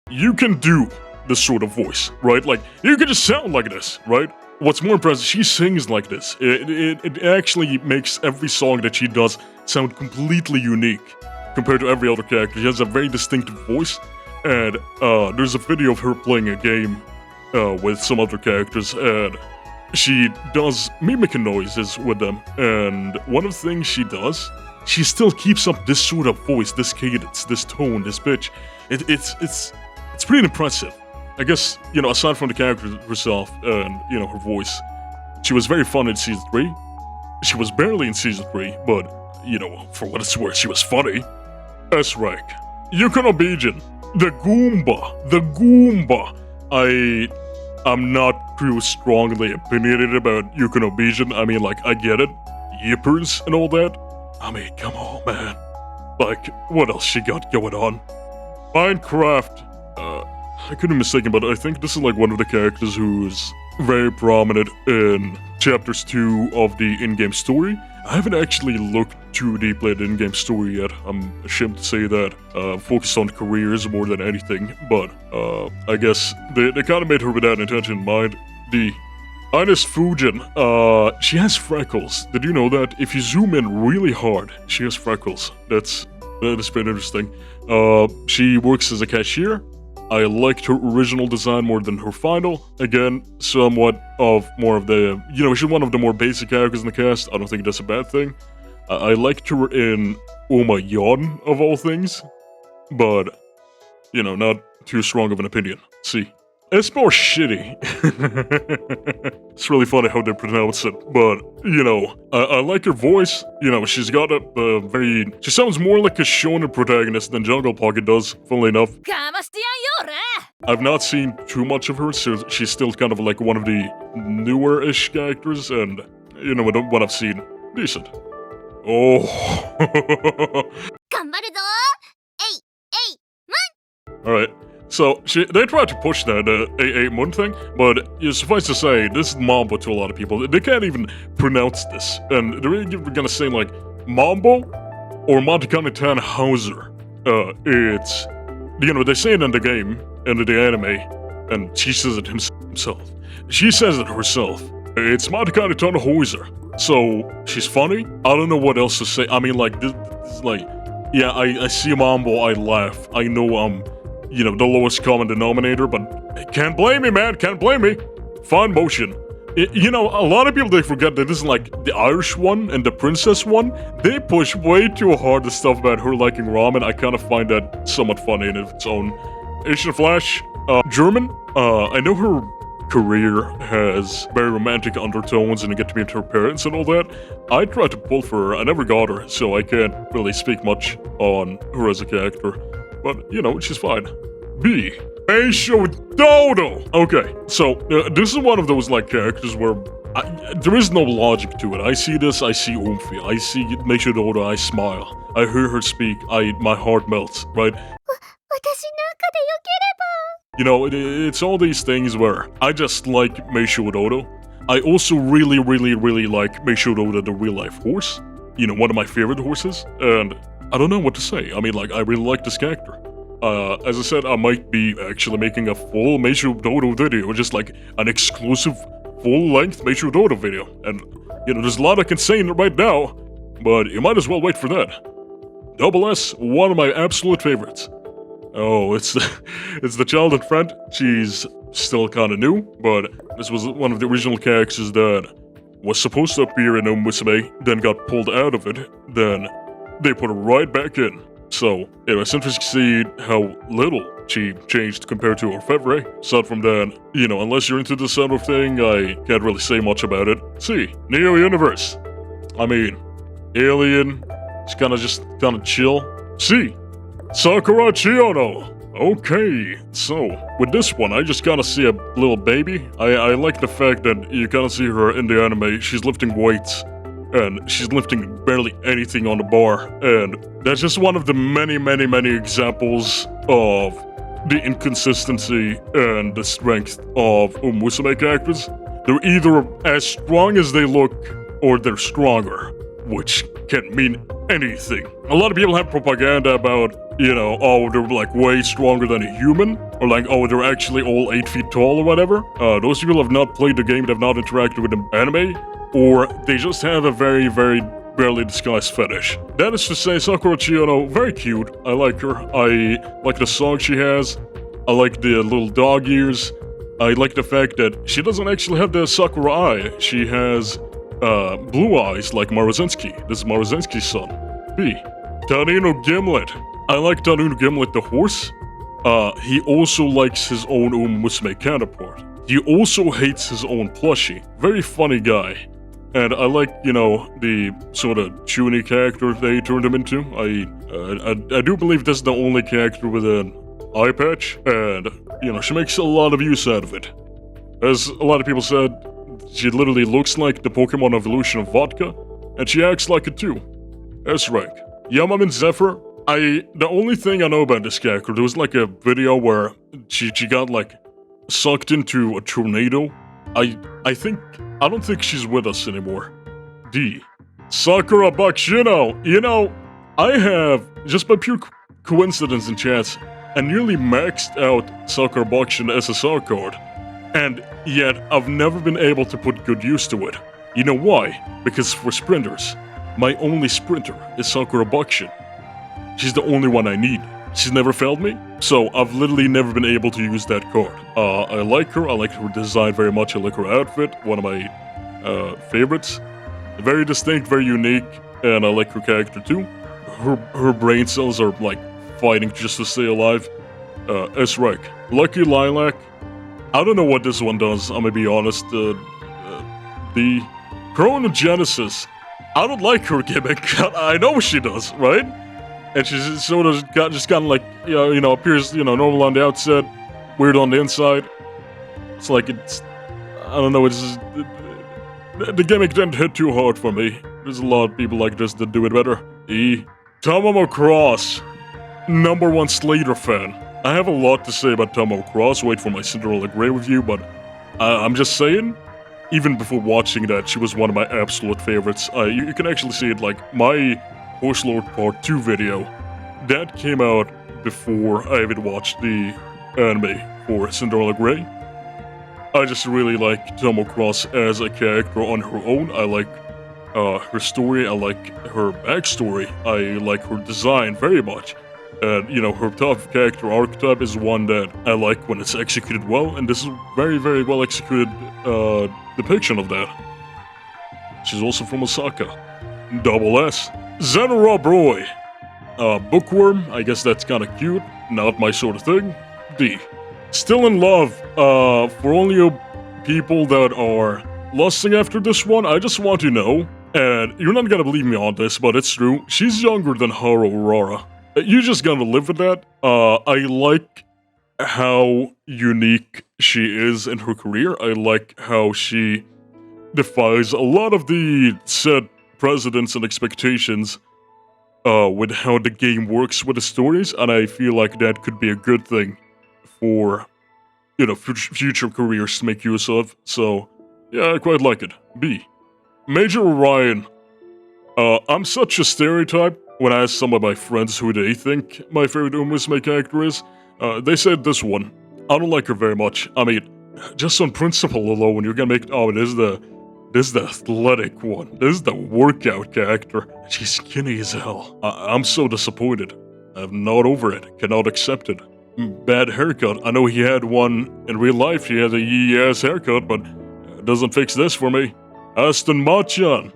You can do this sort of voice, right? Like, you can just sound like this, right? What's more impressive, she sings like this. It actually makes every song that she does sound completely unique compared to every other character. She has a very distinctive voice, and there's a video of her playing a game with some other characters, and she does mimicking noises with them, and one of the things she does, she still keeps up this sort of voice, this cadence, this tone, this pitch. It's pretty impressive. I guess, you know, aside from the character herself and, you know, her voice, she was very fun in Season 3. She was barely in Season 3, but, you know, for what it's worth, she was funny. S-Rank. Yukon Obijin. The Goomba. I'm not too strongly opinionated about Yukon Obijin. I mean, like, I get it. Yippers and all that. I mean, come on, man. Like, what else she got going on? Minecraft. I could be mistaken, but I think this is like one of the characters who's very prominent in chapters 2 of the in-game story. I haven't actually looked too deeply at the in-game story yet. I'm ashamed to say that. Focused on careers more than anything, but I guess they kind of made her with that intention in mind. The Ines Fujin, she has freckles. Did you know that? If you zoom in really hard, she has freckles. That is pretty interesting. She works as a cashier. I liked her original design more than her final. Again, somewhat of more of the, you know, she's one of the more basic characters in the cast. I don't think that's a bad thing. I liked her in Umamusume, of all things. But, you know, not too strong of an opinion. See. It's more shitty. It's really funny how they pronounce it, but, you know, I like her voice. You know, she's got a very... She sounds more like a shonen protagonist than Jungle Pocket does, funnily enough. I've not seen too much of her, so she's still kind of like one of the newer-ish characters, and, you know, what I've seen, decent. Oh. 頑張るぞ Alright, so they tried to push that A8 Moon thing, but suffice to say, this is Mambo to a lot of people. They can't even pronounce this, and they're either gonna say like Mambo or Montekane Tannhauser. It's, you know, they say it in the game, in the anime, and she says it himself. She says it herself. It's Montekane Tannhauser. So, she's funny. I don't know what else to say. I mean, like, this is like, yeah, I see Mambo, I laugh. I know I'm, you know, the lowest common denominator, but can't blame me, man, can't blame me. Fine motion. You know, a lot of people, they forget that this is like the Irish one and the princess one. They push way too hard the stuff about her liking ramen. I kind of find that somewhat funny in its own. Asian Flash, German. I know her career has very romantic undertones and you get to meet her parents and all that. I tried to pull for her, I never got her, so I can't really speak much on her as a character. But, you know, she's fine. B. Mejiro Dodo! Okay, so, this is one of those, like, characters where there is no logic to it. I see this, I see Oomphy, I see Mejiro Dodo, I smile. I hear her speak, my heart melts, right? 私なんかでよければ You know, it's all these things where I just like Mejiro Dodo. I also really like Mejiro Dodo, the real-life horse. You know, one of my favorite horses, and I don't know what to say. I mean, like, I really like this character. As I said, I might be actually making a full Mejiro Dodo video, just like an exclusive full-length Mejiro Dodo video. And, you know, there's a lot I can say right now, but you might as well wait for that. Double S, one of my absolute favorites. Oh, it's the childhood friend. She's still kind of new, but this was one of the original characters that was supposed to appear in Umamusume, then got pulled out of it, then they put her right back in. So, it was interesting to see how little she changed compared to her Fevre. Aside from that, you know, unless you're into this sort of thing, I can't really say much about it. See, Neo Universe. I mean, Alien, it's kind of chill. See, Sakura Chiono. Okay, so with this one, I just kind of see a little baby. I like the fact that you kind of see her in the anime. She's lifting weights, and she's lifting barely anything on the bar. And that's just one of the many examples of the inconsistency and the strength of Umamusume characters. They're either as strong as they look, or they're stronger, which can mean anything. A lot of people have propaganda about, you know, oh, they're like way stronger than a human, or like, oh, they're actually all 8 feet tall or whatever. Those people have not played the game, they have not interacted with the anime, or they just have a very barely disguised fetish. That is to say, Sakura Chiono, very cute. I like her. I like the song she has. I like the little dog ears. I like the fact that she doesn't actually have the Sakura eye. She has blue eyes like Marozensky. This is Marozensky's son. B. Tanino Gimlet. I like Tanino Gimlet the horse. He also likes his own Umamusume counterpart. He also hates his own plushie. Very funny guy. And I like, you know, the sort of chuny character they turned him into. I do believe this is the only character with an eye patch, and, you know, she makes a lot of use out of it. As a lot of people said, she literally looks like the Pokemon evolution of vodka, and she acts like it too. That's right. Yamamin Zephyr, the only thing I know about this character, there was like a video where she got like sucked into a tornado. I don't think she's with us anymore. D. Sakura Bakshino. You know, I have, just by pure coincidence and chance, I nearly maxed out Sakura Bakshino SSR card. And yet, I've never been able to put good use to it. You know why? Because for sprinters, my only sprinter is Sakura Bakshin. She's the only one I need. She's never failed me, so I've literally never been able to use that card. I like her design very much, I like her outfit, one of my favorites. Very distinct, very unique, and I like her character too. Her brain cells are like fighting just to stay alive. That's right. Lucky Lilac. I don't know what this one does, I'm gonna be honest. The Chronogenesis. I don't like her gimmick. I know what she does, right? And she's sort of just kind of like, you know, appears, you know, normal on the outset. weird on the inside. It's like I don't know, it's just, the gimmick didn't hit too hard for me. There's a lot of people like this that do it better. Tomomo Cross, #1 Slater fan. I have a lot to say about Tomomo Cross, wait for my Cinderella Grey review, but I'm just saying, even before watching that, she was one of my absolute favorites. You can actually see it, like, my Horse Lord Part 2 video, that came out before I even watched the anime for Cinderella Grey. I just really like Tomomo Cross as a character on her own. I like her story, I like her backstory, I like her design very much. And, you know, her tough character archetype is one that I like when it's executed well, and this is a very, very well executed depiction of that. She's also from Osaka. S. Zenora Broy. Bookworm, I guess that's kinda cute, not my sort of thing. D. Still in love. For all you people that are lusting after this one, I just want to know, and you're not gonna believe me on this, but it's true, she's younger than Haru Urara. You just gotta live with that. I like how unique she is in her career. I like how she defies a lot of the set precedents and expectations with how the game works with the stories, and I feel like that could be a good thing for, you know, future careers to make use of. So, yeah, I quite like it. B. Mejiro Ryan. I'm such a stereotype. When I asked some of my friends who they think my favorite Umamusume character is, they said this one. I don't like her very much. I mean, just on principle alone, you're gonna make, oh, this is the athletic one. This is the workout character. She's skinny as hell. I'm so disappointed. I'm not over it. Cannot accept it. Bad haircut. I know he had one in real life. He had a yee-ass haircut, but it doesn't fix this for me. Aston Machan.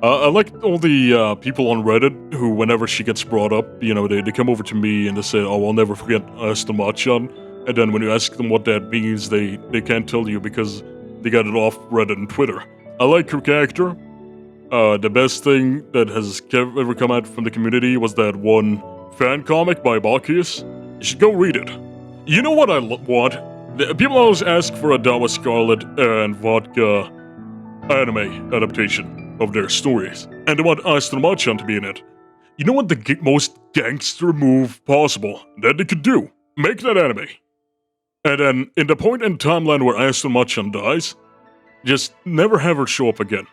I like all the people on Reddit who, whenever she gets brought up, you know, they come over to me and they say, oh, I'll never forget Aston Machan. And then when you ask them what that means, they can't tell you because they got it off Reddit and Twitter. I like her character. The best thing that has ever come out from the community was that one fan comic by Bacchius. You should go read it. You know what I want? People always ask for a Dawa Scarlet and Vodka anime adaptation of their stories, and they want Aston Machan to be in it. You know what the most gangster move possible that they could do? Make that anime. And then, in the point in timeline where Aston Machan dies, just never have her show up again.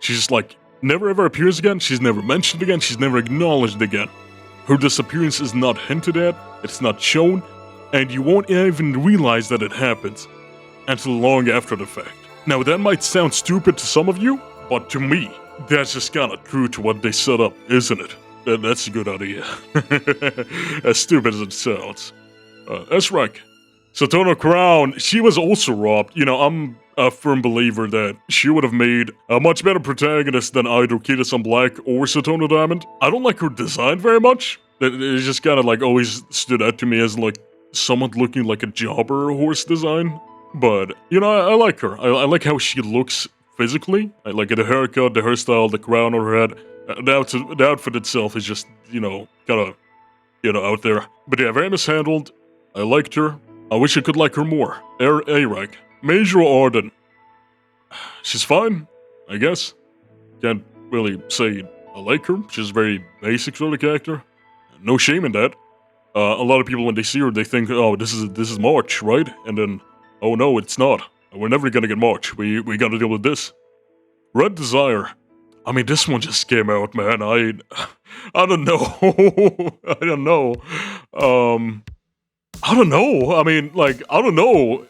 She's just like, never ever appears again, she's never mentioned again, she's never acknowledged again. Her disappearance is not hinted at, it's not shown, and you won't even realize that it happens until long after the fact. Now that might sound stupid to some of you, but to me, that's just kinda true to what they set up, isn't it? That's a good idea. As stupid as it sounds. That's right. Satono Crown, she was also robbed. You know, I'm a firm believer that she would have made a much better protagonist than either Kida-san Black or Satono Diamond. I don't like her design very much. It just kinda like always stood out to me as like someone looking like a jobber horse design. But, you know, I like her. I like how she looks physically. I like the haircut, the hairstyle, the crown on her head. The outfit itself is just, you know, kinda, you know, out there. But yeah, very mishandled. I liked her. I wish I could like her more. A-Rank. Mejiro Arden. She's fine, I guess. Can't really say I like her. She's a very basic sort of character. No shame in that. A lot of people, when they see her, they think, oh, this is March, right? And then, oh no, it's not. We're never gonna get March. We gotta deal with this. Red Desire. I mean, this one just came out, man. I don't know. I don't know. I don't know. I mean, like, I don't know.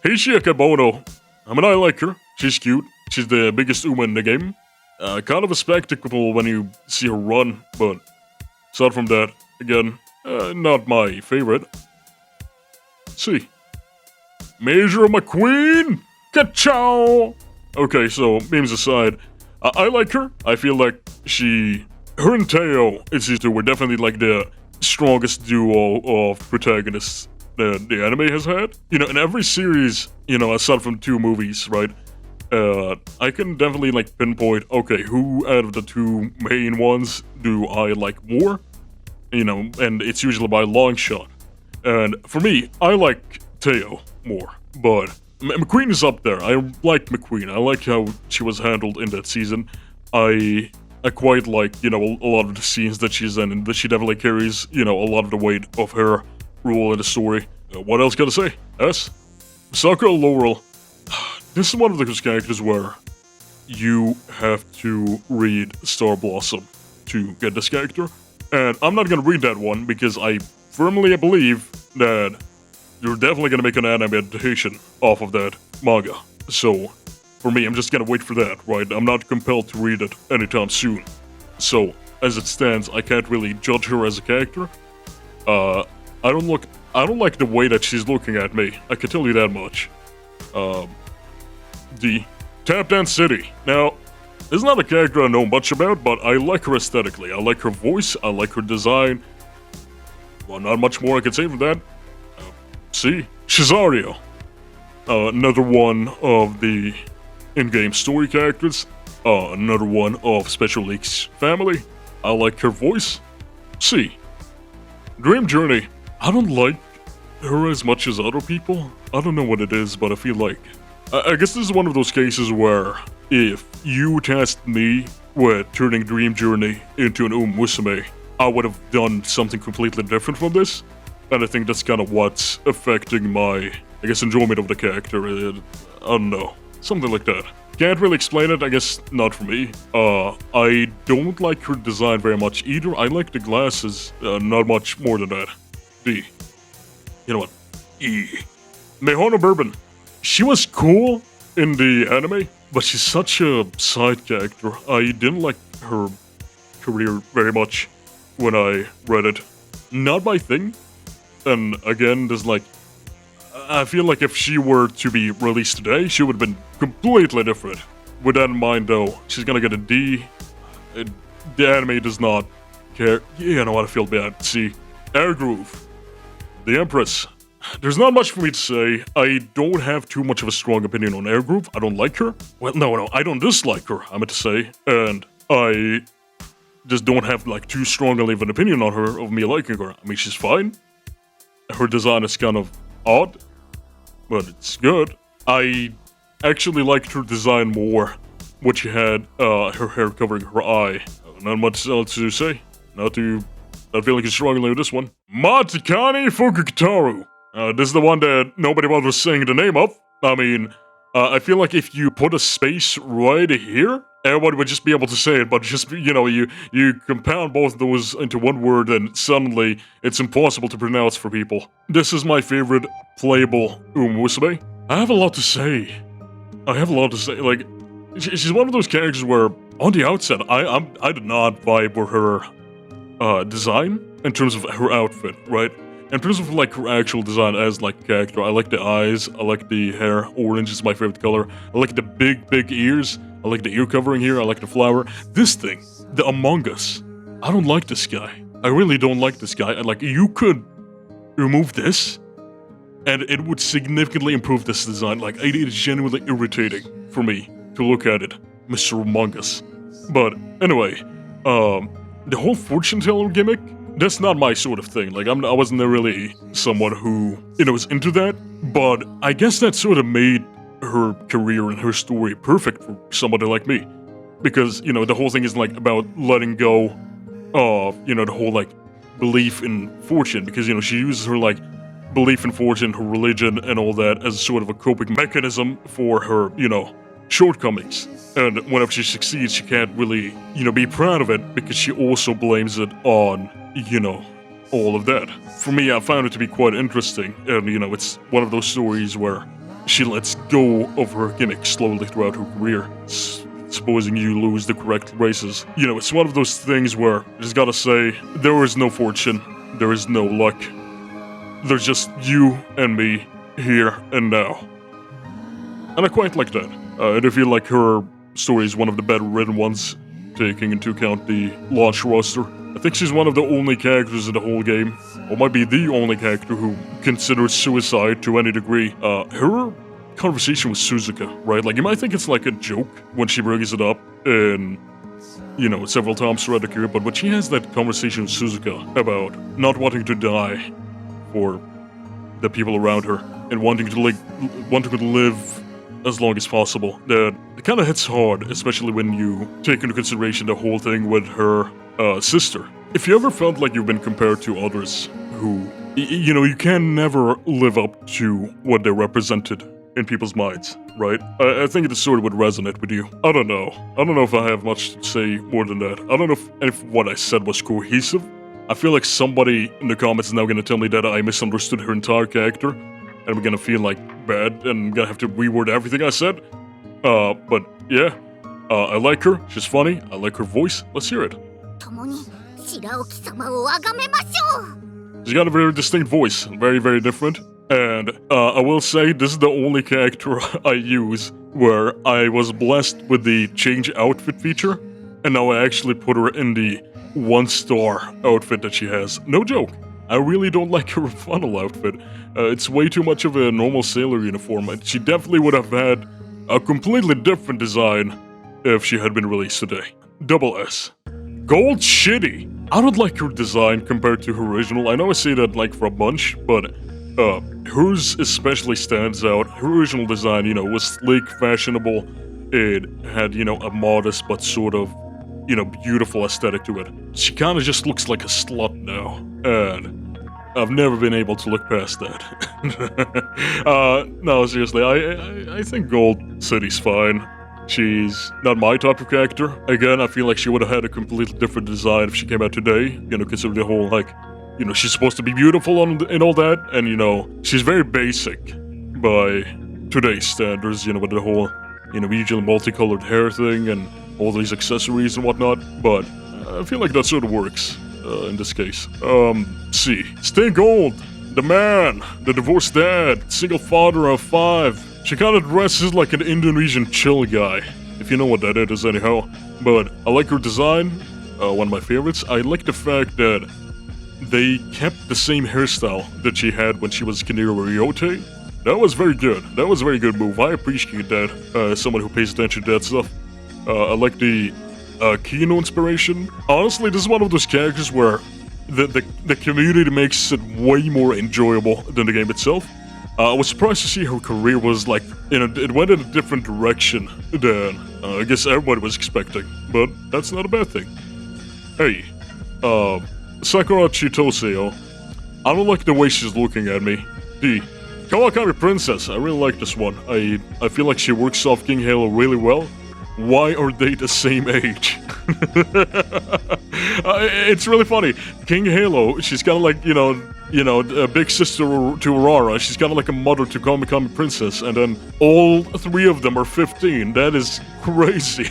Heishia Kabono. I mean, I like her. She's cute. She's the biggest Uma in the game. Kind of a spectacle when you see her run, but aside from that, again, not my favorite. See. Mejiro McQueen! Ka-chow! Okay, so, memes aside, I like her. I feel like her and Teio, it's these two, were definitely like the strongest duo of protagonists that the anime has had. You know, in every series, you know, aside from 2 movies, right? I can definitely like pinpoint, okay, who out of the 2 main ones do I like more? You know, and it's usually by a long shot. And for me, I like Teio more, but McQueen is up there. I like McQueen. I like how she was handled in that season. I quite like, a lot of the scenes that she's in, and that she definitely carries, a lot of the weight of her role in the story. What else gotta say? S? Sakura Laurel. This is one of those characters where you have to read Star Blossom to get this character. And I'm not gonna read that one because I firmly believe that you're definitely gonna make an anime adaptation off of that manga. So, for me, I'm just gonna wait for that, right? I'm not compelled to read it anytime soon. So, as it stands, I can't really judge her as a character. I don't like the way that she's looking at me. I can tell you that much. The Tap Dance City. Now, this is not a character I know much about, but I like her aesthetically. I like her voice, I like her design. Well, not much more I can say from that. See? Cesario. Another one of the in-game story characters. Another one of Special League's family. I like her voice. See. Dream Journey. I don't like her as much as other people. I don't know what it is, but I feel like... I guess this is one of those cases where if you tasked me with turning Dream Journey into an Umamusume, I would have done something completely different from this. And I think that's kind of what's affecting my, enjoyment of the character. I don't know. Something like that. Can't really explain it, I guess not for me. I don't like her design very much either. I like the glasses, not much more than that. D. You know what? E. Mihono Bourbon. She was cool in the anime, but she's such a side character. I didn't like her career very much when I read it. Not my thing. And again, there's I feel like if she were to be released today, she would have been completely different. With that in mind, though, she's gonna get a D. The anime does not care. You know what, I feel bad. See, Air Groove. The Empress. There's not much for me to say. I don't have too much of a strong opinion on Air Groove. I don't like her. Well, no, I don't dislike her, I meant to say. And I just don't have, too strongly of an opinion on her, of me liking her. I mean, she's fine. Her design is kind of odd, but it's good. I actually liked her design more when she had her hair covering her eye. Not much else to say. Not feeling strongly with this one. Matikani Fukukitaru. This is the one that nobody bothers saying the name of. I mean, I feel like if you put a space right here, everybody would just be able to say it, but just, you compound both of those into one word and suddenly it's impossible to pronounce for people. This is my favorite playable Umamusume. I have a lot to say. She's one of those characters where, on the outset, I did not vibe with her design in terms of her outfit, right? In terms of her actual design as character, I like the eyes, I like the hair. Orange is my favorite color. I like the big ears. I like the ear covering here. I like the flower. This thing, the Among Us. I don't like this guy. I really don't like this guy. You could remove this, and it would significantly improve this design. It is genuinely irritating for me to look at it, Mr. Among Us. But anyway, the whole fortune teller gimmick. That's not my sort of thing. I wasn't really someone who, was into that. But I guess that sort of made her career and her story perfect for somebody like me. Because, the whole thing is, about letting go of, the whole, belief in fortune. Because, she uses her, belief in fortune, her religion, and all that as sort of a coping mechanism for her, shortcomings. And whenever she succeeds, she can't really, be proud of it because she also blames it on, all of that. For me, I found it to be quite interesting, and, it's one of those stories where she lets go of her gimmick slowly throughout her career, supposing you lose the correct races. It's one of those things where, I just gotta say, there is no fortune, there is no luck. There's just you and me, here and now. And I quite like that. I do feel like her story is one of the better written ones, taking into account the launch roster. I think she's one of the only characters in the whole game, or might be the only character who considers suicide to any degree. Her conversation with Suzuka, right? You might think it's a joke when she brings it up in, several times throughout the career, but when she has that conversation with Suzuka about not wanting to die for the people around her and wanting to live as long as possible. That it kind of hits hard, especially when you take into consideration the whole thing with her sister. If you ever felt like you've been compared to others who, you can never live up to what they represented in people's minds, right? I think this sort of would resonate with you. I don't know if I have much to say more than that. I don't know if what I said was cohesive. I feel like somebody in the comments is now gonna tell me that I misunderstood her entire character, and I'm gonna feel like bad, and I'm gonna have to reword everything I said. But yeah, I like her. She's funny. I like her voice. Let's hear it. 共に白沖様を崇めましょう。 She's got a very distinct voice, very, very different. And I will say this is the only character I use where I was blessed with the change outfit feature, and now I actually put her in the 1-star outfit that she has. No joke. I really don't like her funnel outfit. It's way too much of a normal sailor uniform, and she definitely would have had a completely different design if she had been released today. Double S. Gold shitty. I don't like her design compared to her original. I know I say that like for a bunch, but hers especially stands out. Her original design, was sleek, fashionable. It had, a modest but sort of, beautiful aesthetic to it. She kind of just looks like a slut now, and I've never been able to look past that. No, seriously, I think Gold City's fine. She's not my type of character. Again, I feel like she would have had a completely different design if she came out today, considering the whole, she's supposed to be beautiful and all that, and, she's very basic by today's standards, with the whole, usually multicolored hair thing and all these accessories and whatnot, but I feel like that sort of works in this case. C. Stay Gold, the man, the divorced dad, single father of 5. She kind of dresses like an Indonesian chill guy, if you know what that is anyhow, but I like her design, one of my favorites. I like the fact that they kept the same hairstyle that she had when she was Kiniro Ryote. That was very good. That was a very good move. I appreciate that, as someone who pays attention to that stuff. I like the Kino inspiration. Honestly, this is one of those characters where the community makes it way more enjoyable than the game itself. I was surprised to see her career was it went in a different direction than I guess everybody was expecting, but that's not a bad thing. Hey, Sakura Chitoseo, I don't like the way she's looking at me. D. Kawakami Princess, I really like this one. I feel like she works off King Halo really well. Why are they the same age? It's really funny. King Halo, she's kind of like, a big sister to Urara. She's kind of like a mother to Kawakami Princess, and then all 3 of them are 15. That is crazy.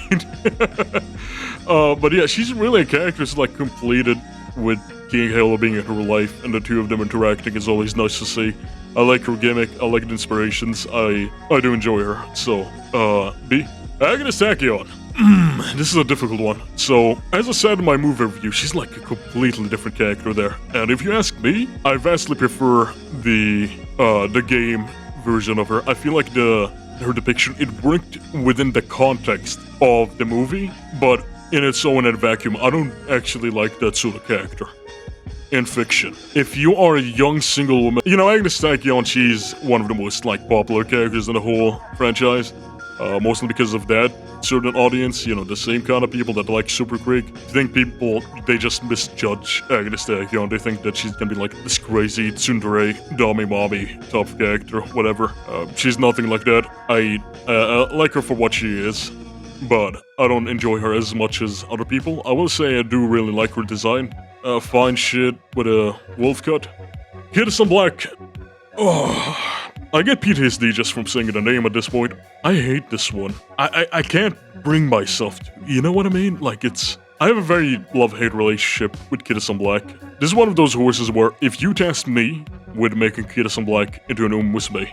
But yeah, she's really a character who's completed with King Halo being in her life, and the 2 of them interacting is always nice to see. I like her gimmick. I like the inspirations. I do enjoy her. So, B. Agnes Tachyon. This is a difficult one. So, as I said in my movie review, she's like a completely different character there. And if you ask me, I vastly prefer the game version of her. I feel like her depiction, it worked within the context of the movie, but in its own vacuum, I don't actually like that sort of character in fiction. If you are a young single woman, Agnes Tachyon, she's one of the most popular characters in the whole franchise. Mostly because of that certain audience, the same kind of people that like Super Creek. I think people, they just misjudge Agnes Tachyon. They think that she's gonna be this crazy tsundere, dummy mommy type of character, whatever. She's nothing like that. I like her for what she is, but I don't enjoy her as much as other people. I will say I do really like her design. Fine shit with a wolf cut. Hit some black. Oh. I get PTSD just from saying the name at this point. I hate this one. I can't bring myself to. You know what I mean? I have a very love-hate relationship with Kitasan Black. This is one of those horses where if you tasked me with making Kitasan Black into an Umamusume,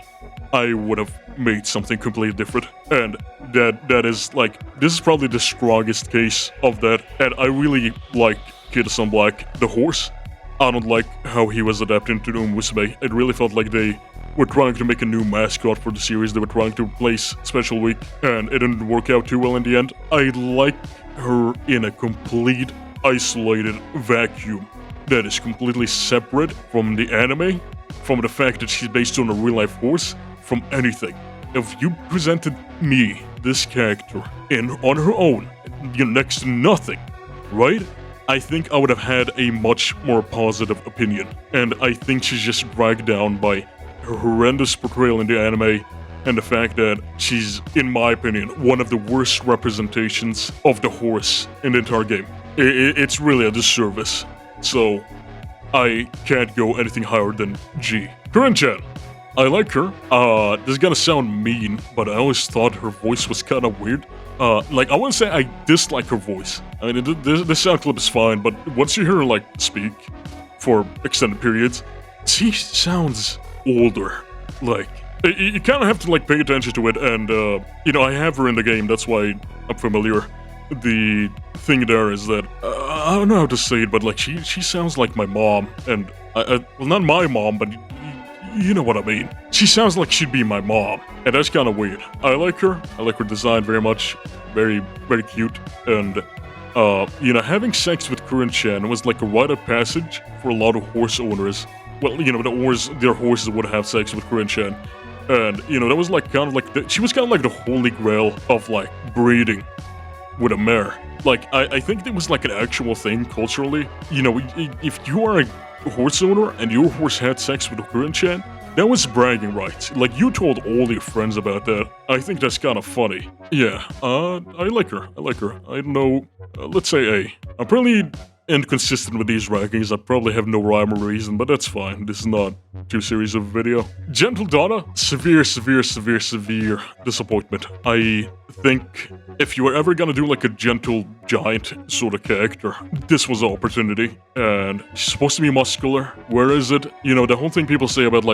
I would have made something completely different. And that is this is probably the strongest case of that. And I really like Kitasan Black, the horse. I don't like how he was adapted into Umamusume. It really felt like they were trying to make a new mascot for the series. They were trying to replace Special Week, and it didn't work out too well in the end. I like her in a complete, isolated vacuum that is completely separate from the anime. from the fact that she's based on a real-life horse, from anything. If you presented me this character on her own, next to nothing, right? I think I would have had a much more positive opinion. And I think she's just dragged down by her horrendous portrayal in the anime and the fact that she's, in my opinion, one of the worst representations of the horse in the entire game. It's really a disservice. So, I can't go anything higher than G. Curren-chan. I like her. This is gonna sound mean, but I always thought her voice was kind of weird. I wouldn't say I dislike her voice. I mean, this sound clip is fine, but once you hear her, speak for extended periods, she sounds older. You kind of have to, pay attention to it, and, I have her in the game, that's why I'm familiar. The thing there is that, I don't know how to say it, but, she sounds like my mom, and, well, not my mom, but you know what I mean. She sounds like she'd be my mom, and that's kind of weird. I like her design very much, very, very cute, and, having sex with Curren-chan was like a rite of passage for a lot of horse owners. Well, their horses would have sex with Curren-chan. And, that was she was kind of like the holy grail of, breeding with a mare. I think it was an actual thing culturally. If you are a horse owner and your horse had sex with a Curren-chan, that was bragging rights. You told all your friends about that. I think that's kind of funny. Yeah, I like her. I don't know, let's say A. I'm probably inconsistent with these rankings. I probably have no rhyme or reason, but that's fine. This is not too serious of a video. Gentle Donna, severe disappointment. I think if you were ever gonna do a gentle giant sort of character, this was the opportunity. And she's supposed to be muscular. Where is it? The whole thing people say about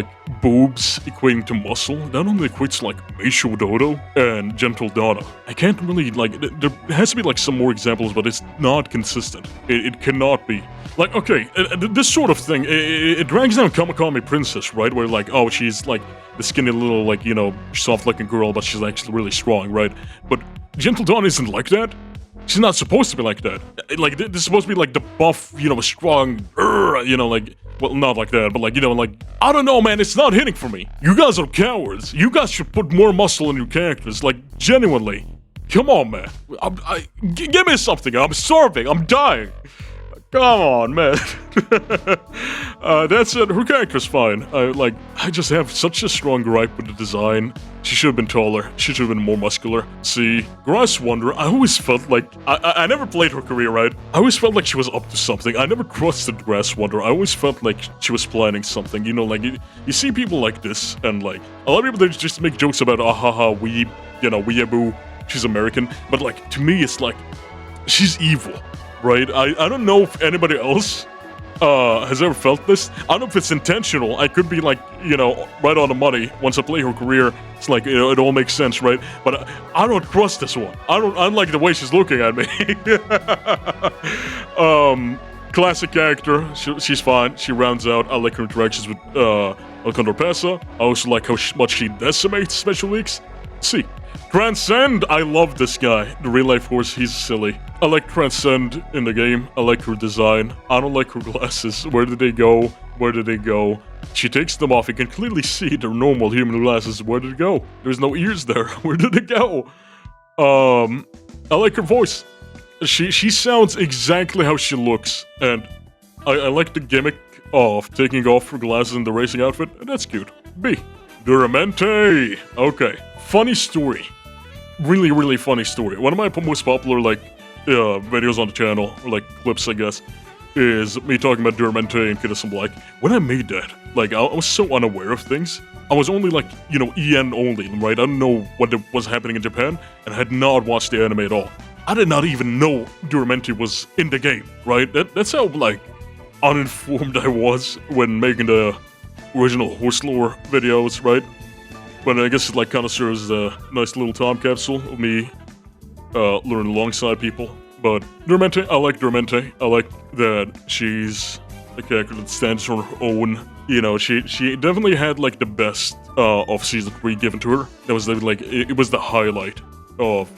boobs equating to muscle, that only equates Mejiro Dodo and Gentle Donna. I can't really there has to be some more examples, but it's not consistent. It cannot be. Okay, this sort of thing, it drags down Kamakami Princess, right? Where oh, she's the skinny little soft-looking girl, but she's actually really strong, right? But Gentle Dawn isn't like that. She's not supposed to be like that. This is supposed to be the buff, strong, well, not like that, but I don't know, man, it's not hitting for me. You guys are cowards. You guys should put more muscle in your characters, genuinely. Come on, man. Give me something. I'm starving. I'm dying. Come on, man. That's it. Her character's fine. I just have such a strong gripe with the design. She should have been taller. She should have been more muscular. See, Grass Wonder, I always felt I never played her career, right? I always felt like she was up to something. I never trusted Grass Wonder. I always felt like she was planning something. You see people like this, and a lot of people, they just make jokes about, haha, weeaboo. She's American. But to me, it's she's evil. Right? I don't know if anybody else has ever felt this. I don't know if it's intentional. I could be right on the money. Once I play her career, it's it all makes sense, right? But I don't trust this one. I don't like the way she's looking at me. Classic character. She's fine. She rounds out. I like her interactions with Condor Pasa. I also like how much she decimates special weeks. See. Transcend, I love this guy. The real life horse, he's silly. I like Transcend in the game. I like her design. I don't like her glasses. Where did they go? She takes them off. You can clearly see they're normal human glasses. Where did it go? There's no ears there. Where did it go? I like her voice. She sounds exactly how she looks. And I like the gimmick of taking off her glasses in the racing outfit. That's cute. B. Duramente. Okay. Funny story. Really, really funny story. One of my most popular, videos on the channel, or, clips, I guess, is me talking about Duramente and Kidasum Black. When I made that, I was so unaware of things. I was only, EN only, right? I didn't know what was happening in Japan, and I had not watched the anime at all. I did not even know Duramente was in the game, right? That's how, uninformed I was when making the original horse lore videos, right? But I guess it kind of serves as a nice little time capsule of me learning alongside people. But Duramente, I like Duramente. I like that she's a character that stands on her own. She definitely had the best of season 3 given to her. That was it was the highlight of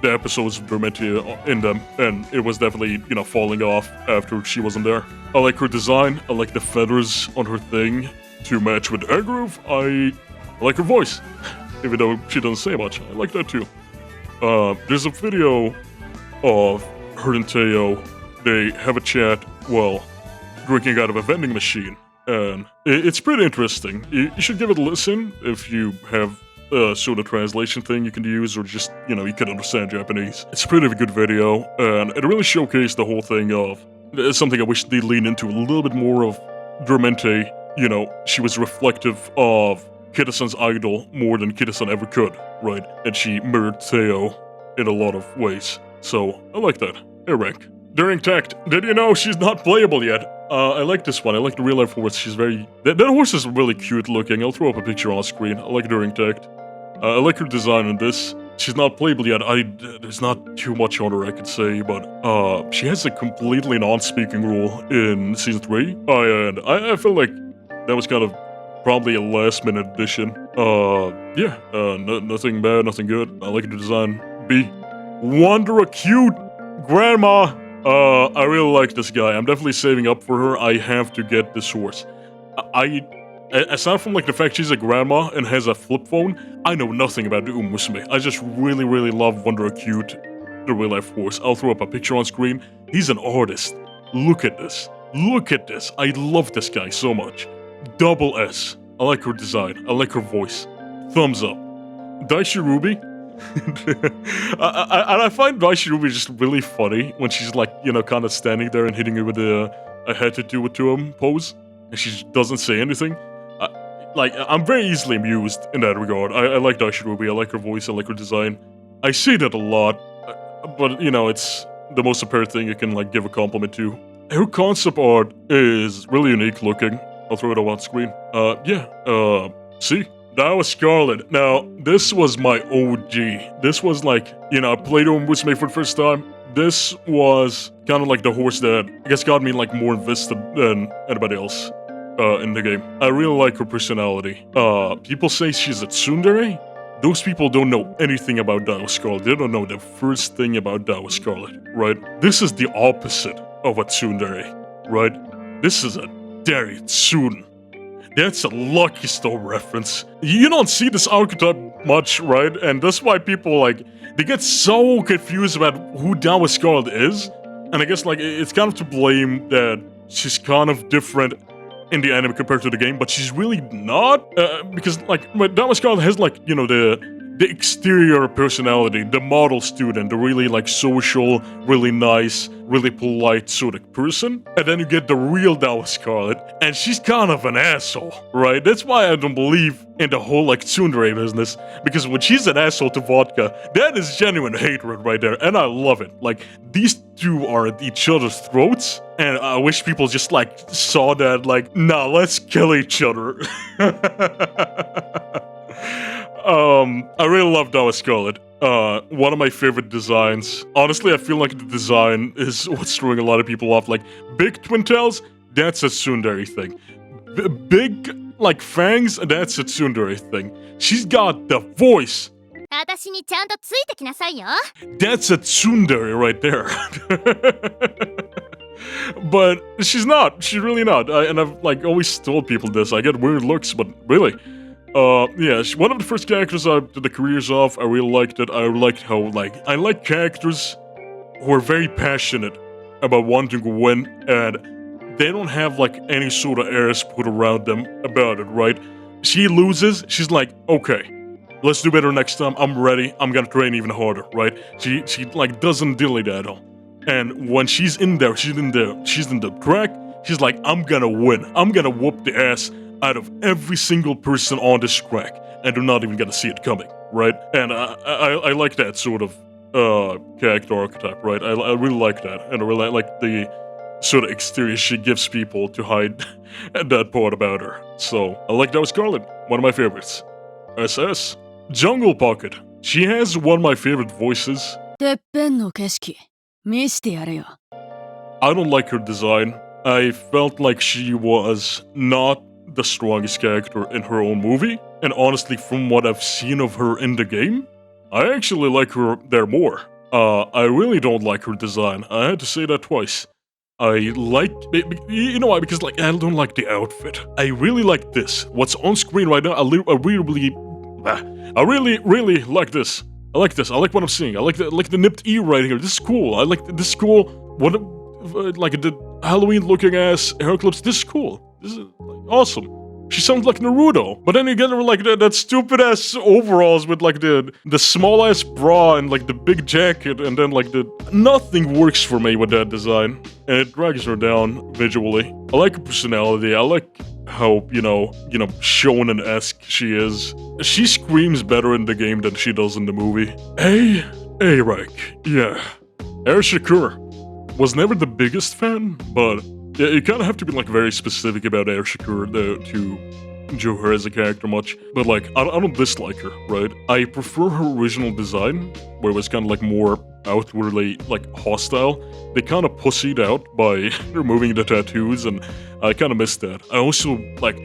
the episodes of Duramente in them, and it was definitely falling off after she wasn't there. I like her design. I like the feathers on her thing. to match with her groove. I like her voice, even though she doesn't say much. I like that too. There's a video of her and Teio. They have a chat while drinking out of a vending machine, and it's pretty interesting. You should give it a listen if you have a sort of translation thing you can use, or just, you know, you can understand Japanese. It's a pretty good video, and it really showcased the whole thing of something I wish they'd lean into a little bit more of. Duramente, you know, she was reflective of Kida-san's idol more than Kida-san ever could, right? And she mirrored Teio in a lot of ways. So, I like that. Hey, rank. During Tact, did you know she's not playable yet? I like this one. I like the real life horse. She's very... That horse is really cute looking. I'll throw up a picture on screen. I like During Tact. I like her design in this. She's not playable yet. There's not too much on her I could say, but she has a completely non-speaking role in Season 3. And I feel like that was kind of probably a last-minute addition. Yeah, nothing bad, nothing good. I like the design. B. Wonder Cute Grandma. I really like this guy. I'm definitely saving up for her. I have to get this horse. Aside from like the fact she's a grandma and has a flip phone, I know nothing about the Umamusume. I just really love Wonder Cute, the real life horse. I'll throw up a picture on screen. He's an artist. Look at this. Look at this. I love this guy so much. Double S. I like her design. I like her voice. Thumbs up. Daishi Ruby. I find Daishi Ruby just really funny when she's like, you know, kind of standing there and hitting you with the I had to do it to him pose, and she doesn't say anything. I'm very easily amused in that regard. I like Daishi Ruby. I like her voice. I like her design. I say that a lot, but you know, it's the most apparent thing you can like give a compliment to. Her concept art is really unique looking. I'll throw it up on screen. See? That was Scarlet. Now, this was my OG. This was like, you know, I played Umamusume for the first time. This was kind of like the horse that I guess got me like more invested than anybody else in the game. I really like her personality. People say she's a tsundere. Those people don't know anything about Dao Scarlet. They don't know the first thing about Dao Scarlet, right? This is the opposite of a tsundere, right? This is a Dairy Tsun. That's a Lucky Star reference. You don't see this archetype much, right? And that's why people, like, they get so confused about who Dao Scarlet is. And I guess, like, it's kind of to blame that she's kind of different in the anime compared to the game, but she's really not. Because, like, Dao Scarlet has, like, you know, the exterior personality, the model student, the really, like, social, really nice, really polite sort of person. And then you get the real Dao Scarlet, and she's kind of an asshole, right? That's why I don't believe in the whole, like, tsundere business. Because when she's an asshole to vodka, that is genuine hatred right there, and I love it. Like, these two are at each other's throats, and I wish people just, like, saw that, like, nah, let's kill each other. I really love Dao Scarlet. One of my favorite designs. Honestly, I feel like the design is what's throwing a lot of people off. Like, big twin tails, that's a tsundere thing. Big, like, fangs, that's a tsundere thing. She's got the voice. That's a tsundere right there. But she's not. She's really not. And I've, like, always told people this. I get weird looks, but really... yeah, one of the first characters I did the careers of. I really liked it. I liked how, like, I like characters who are very passionate about wanting to win, and they don't have, like, any sort of airs put around them about it, right? She loses, she's like, okay, let's do better next time, I'm ready, I'm gonna train even harder, right? She like, doesn't dilly that all. And when she's in there, she's in the track, she's like, I'm gonna win, I'm gonna whoop the ass out of every single person on this track, and they're not even gonna see it coming, right? And I like that sort of character archetype, right? I really like that, and I really like the sort of exterior she gives people to hide that part about her. So I like Dao Scarlet, one of my favorites. SS Jungle Pocket. She has one of my favorite voices. I don't like her design. I felt like she was not the strongest character in her own movie, and honestly, from what I've seen of her in the game, I actually like her there more. I really don't like her design. I had to say that twice. I like, you know why? Because like I don't like the outfit. I really like this. What's on screen right now? I really like this. I like this. I like what I'm seeing. I like the nipped ear right here. This is cool. I like this is cool. What like the Halloween looking ass hair clips. This is cool. This is like, awesome. She sounds like Naruto, but then you get her like that stupid ass overalls with like the small ass bra and like the big jacket, and then like nothing works for me with that design, and it drags her down visually. I like her personality. I like how you know shonen-esque she is. She screams better in the game than she does in the movie. Hey, Reich, yeah. Air Shakur was never the biggest fan, but. Yeah, you kind of have to be like very specific about Air Shakur to enjoy her as a character much. But like, I don't dislike her, right? I prefer her original design, where it was kind of like more outwardly like hostile. They kind of pussied out by removing the tattoos, and I kind of missed that. I also like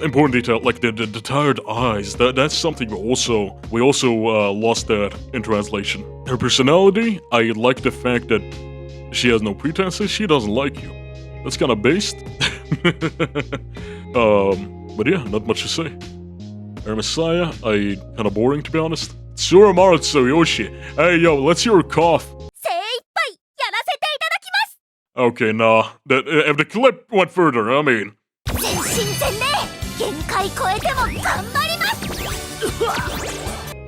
important detail, like the tired eyes. That's something we also lost that in translation. Her personality, I like the fact that she has no pretenses. She doesn't like you. That's kind of based. But yeah, not much to say. Her Messiah, kind of boring to be honest. Tsuramaru Tsuyoshi. Hey yo, let's hear her cough. Okay, nah. If the clip went further, I mean.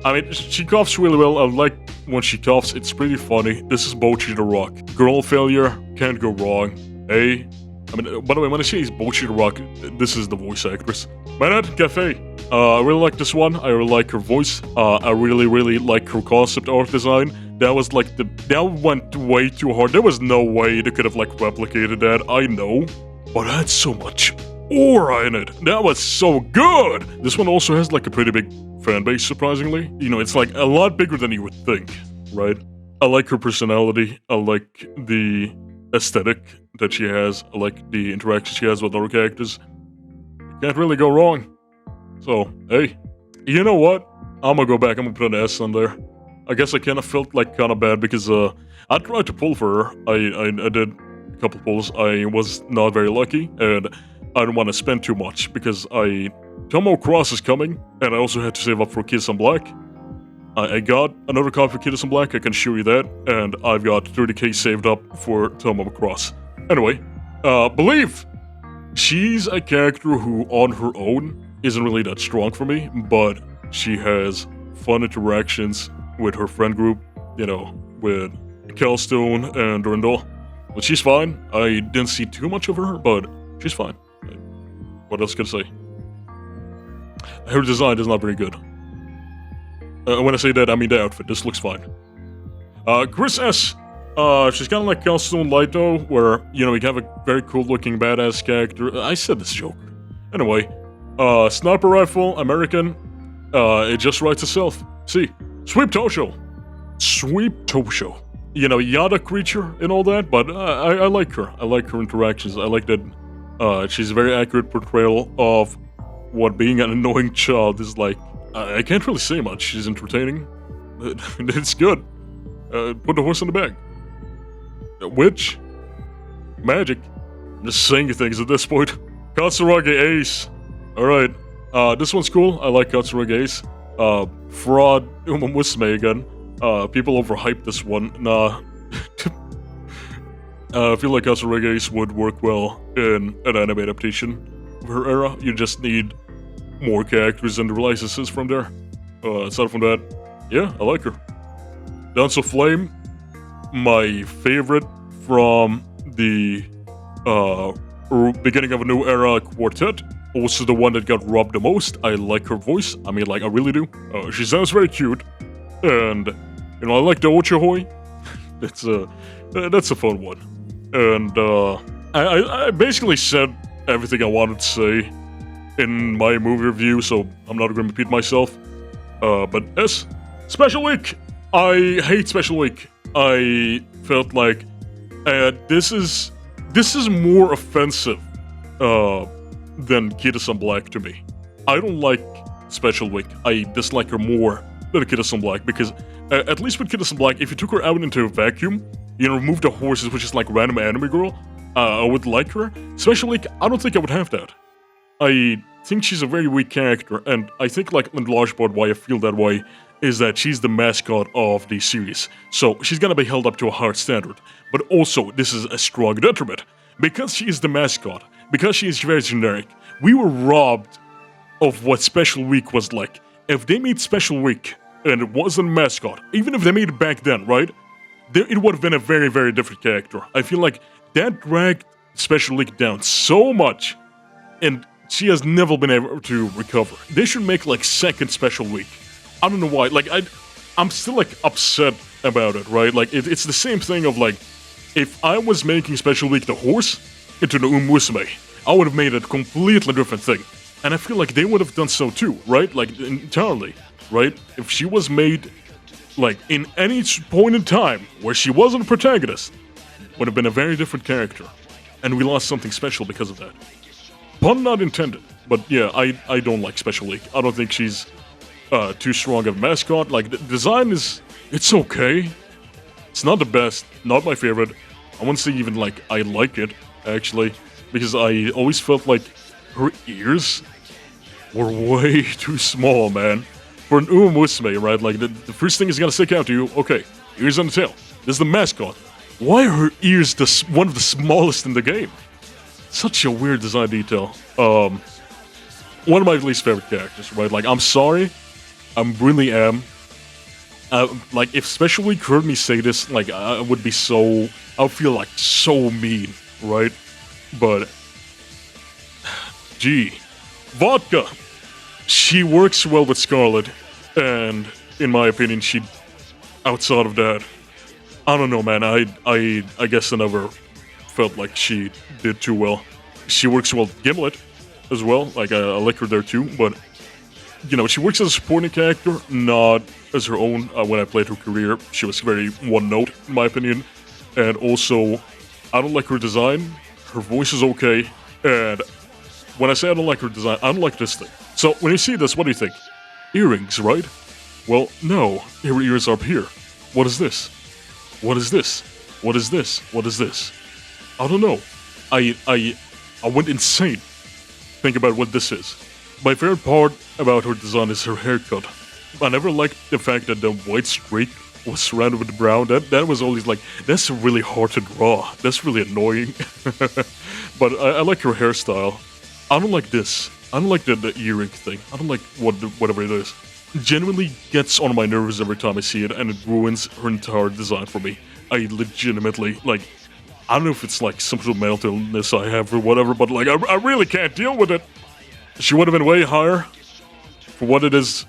I mean, she coughs really well. I like when she coughs. It's pretty funny. This is Bocchi the Rock. Girl failure, can't go wrong. Hey, I mean, by the way, when I say it's Bocchi the Rock, this is the voice actress. Manhattan Cafe. I really like this one. I really like her voice. I really like her concept art design. That was like that went way too hard. There was no way they could have like replicated that. I know, but it had so much aura in it. That was so good. This one also has like a pretty big fan base, surprisingly. You know, it's like a lot bigger than you would think, right? I like her personality. I like the aesthetic that she has. I like the interaction she has with other characters. Can't really go wrong. So, hey, you know what? I'm gonna go back. I'm gonna put an S on there. I guess I kind of felt like kind of bad because I tried to pull for her. I did a couple pulls. I was not very lucky, and I didn't want to spend too much because Tomo Cross is coming, and I also had to save up for Kids in Black. I got another copy for Kids in Black, I can show you that, and I've got 30k saved up for Tomo Cross. Anyway, Believe! She's a character who, on her own, isn't really that strong for me, but she has fun interactions with her friend group, you know, with Calstone and Durandal. But she's fine. I didn't see too much of her, but she's fine. What else can I say? Her design is not very good. When I say that, I mean the outfit. This looks fine. Chris S. She's kind of like Calstone Light O, where, you know, you have a very cool-looking badass character. I said this joke. Anyway, sniper rifle, American. It just writes itself. See, Sweep Tosho. Sweep Tosho. You know, Yada creature and all that, but I like her. I like her interactions. I like that she's a very accurate portrayal of what being an annoying child is like. I can't really say much. She's entertaining. It's good. Put the horse in the bag. Witch. Magic. I'm just saying things at this point. Katsuragi Ace. Alright. This one's cool. I like Katsuragi Ace. Fraud Umamusume again. People overhyped this one. Nah. I feel like Katsuragi Ace would work well in an anime adaptation of her era. You just need more characters and licenses from there. Aside from that, yeah, I like her. Dance of Flame, my favorite from the beginning of a new era quartet. Also the one that got robbed the most. I like her voice. I mean, like, I really do. She sounds very cute. And, you know, I like the Ochohoi. That's a fun one. And, I basically said everything I wanted to say in my movie review, so I'm not going to repeat myself. But yes, Special Week! I hate Special Week. I felt like this is more offensive than Kid-san Black to me. I don't like Special Week. I dislike her more than Kid-san Black because at least with Kid-san Black, if you took her out into a vacuum, you know, remove the horses, which is like random anime girl, I would like her. Special Week, I don't think I would have that. I think she's a very weak character, and I think, like, in large part why I feel that way is that she's the mascot of the series. So she's gonna be held up to a higher standard. But also, this is a strong detriment. Because she is the mascot, because she is very generic, we were robbed of what Special Week was like. If they made Special Week, and it wasn't a mascot, even if they made it back then, right? It would have been a very, very different character. I feel like that dragged Special Week down so much, and she has never been able to recover. They should make, like, second Special Week. I don't know why. Like, I'm still, like, upset about it, right? Like, it's the same thing of, like, if I was making Special Week the horse into the Umamusume, I would have made it a completely different thing. And I feel like they would have done so too, right? Like, entirely, right? If she was made, like, in any point in time where she wasn't a protagonist, would have been a very different character. And we lost something special because of that. Pun not intended, but yeah, I don't like Special Week. I don't think she's too strong of a mascot. Like, the design is, it's okay. It's not the best, not my favorite. I wouldn't say even, like, I like it, actually, because I always felt like her ears were way too small, man. For an Umamusume, right? Like, the first thing is gonna stick out to you, okay, ears on the tail. This is the mascot. Why are her ears one of the smallest in the game? Such a weird design detail. One of my least favorite characters, right? Like, I'm sorry. I really am. Like, if Special Week heard me say this, like, I would be so... I would feel, like, so mean, right? But... Gee. Vodka! She works well with Scarlet, and, in my opinion, she... Outside of that... I don't know, man. I guess I never felt like she did too well. She works well with Gimlet, as well. Like, I like her there, too, but... You know, she works as a supporting character, not as her own. When I played her career, she was very one-note, in my opinion. And also, I don't like her design. Her voice is okay. And when I say I don't like her design, I don't like this thing. So, when you see this, what do you think? Earrings, right? Well, no. Her ears are up here. What is this? What is this? What is this? What is this? I don't know. I went insane. Think about what this is. My favorite part about her design is her haircut. I never liked the fact that the white streak was surrounded with brown. That was always like, that's really hard to draw. That's really annoying. But I like her hairstyle. I don't like this. I don't like the earring thing. I don't like whatever it is. It genuinely gets on my nerves every time I see it, and it ruins her entire design for me. I legitimately, like, I don't know if it's like some sort of mental illness I have or whatever, but like, I really can't deal with it. She would have been way higher for what it is.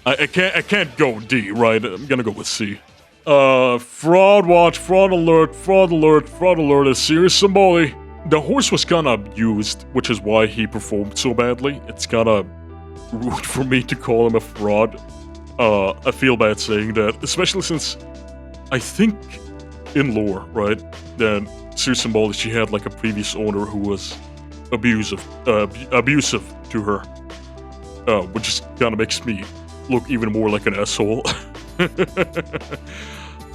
I can't go D, right? I'm gonna go with C. Fraud watch, fraud alert, fraud alert, fraud alert is serious Simboli. The horse was kinda abused, which is why he performed so badly. It's kinda rude for me to call him a fraud. I feel bad saying that, especially since I think in lore, right, that Serious Simboli, she had like a previous owner who was abusive to her, which just kind of makes me look even more like an asshole.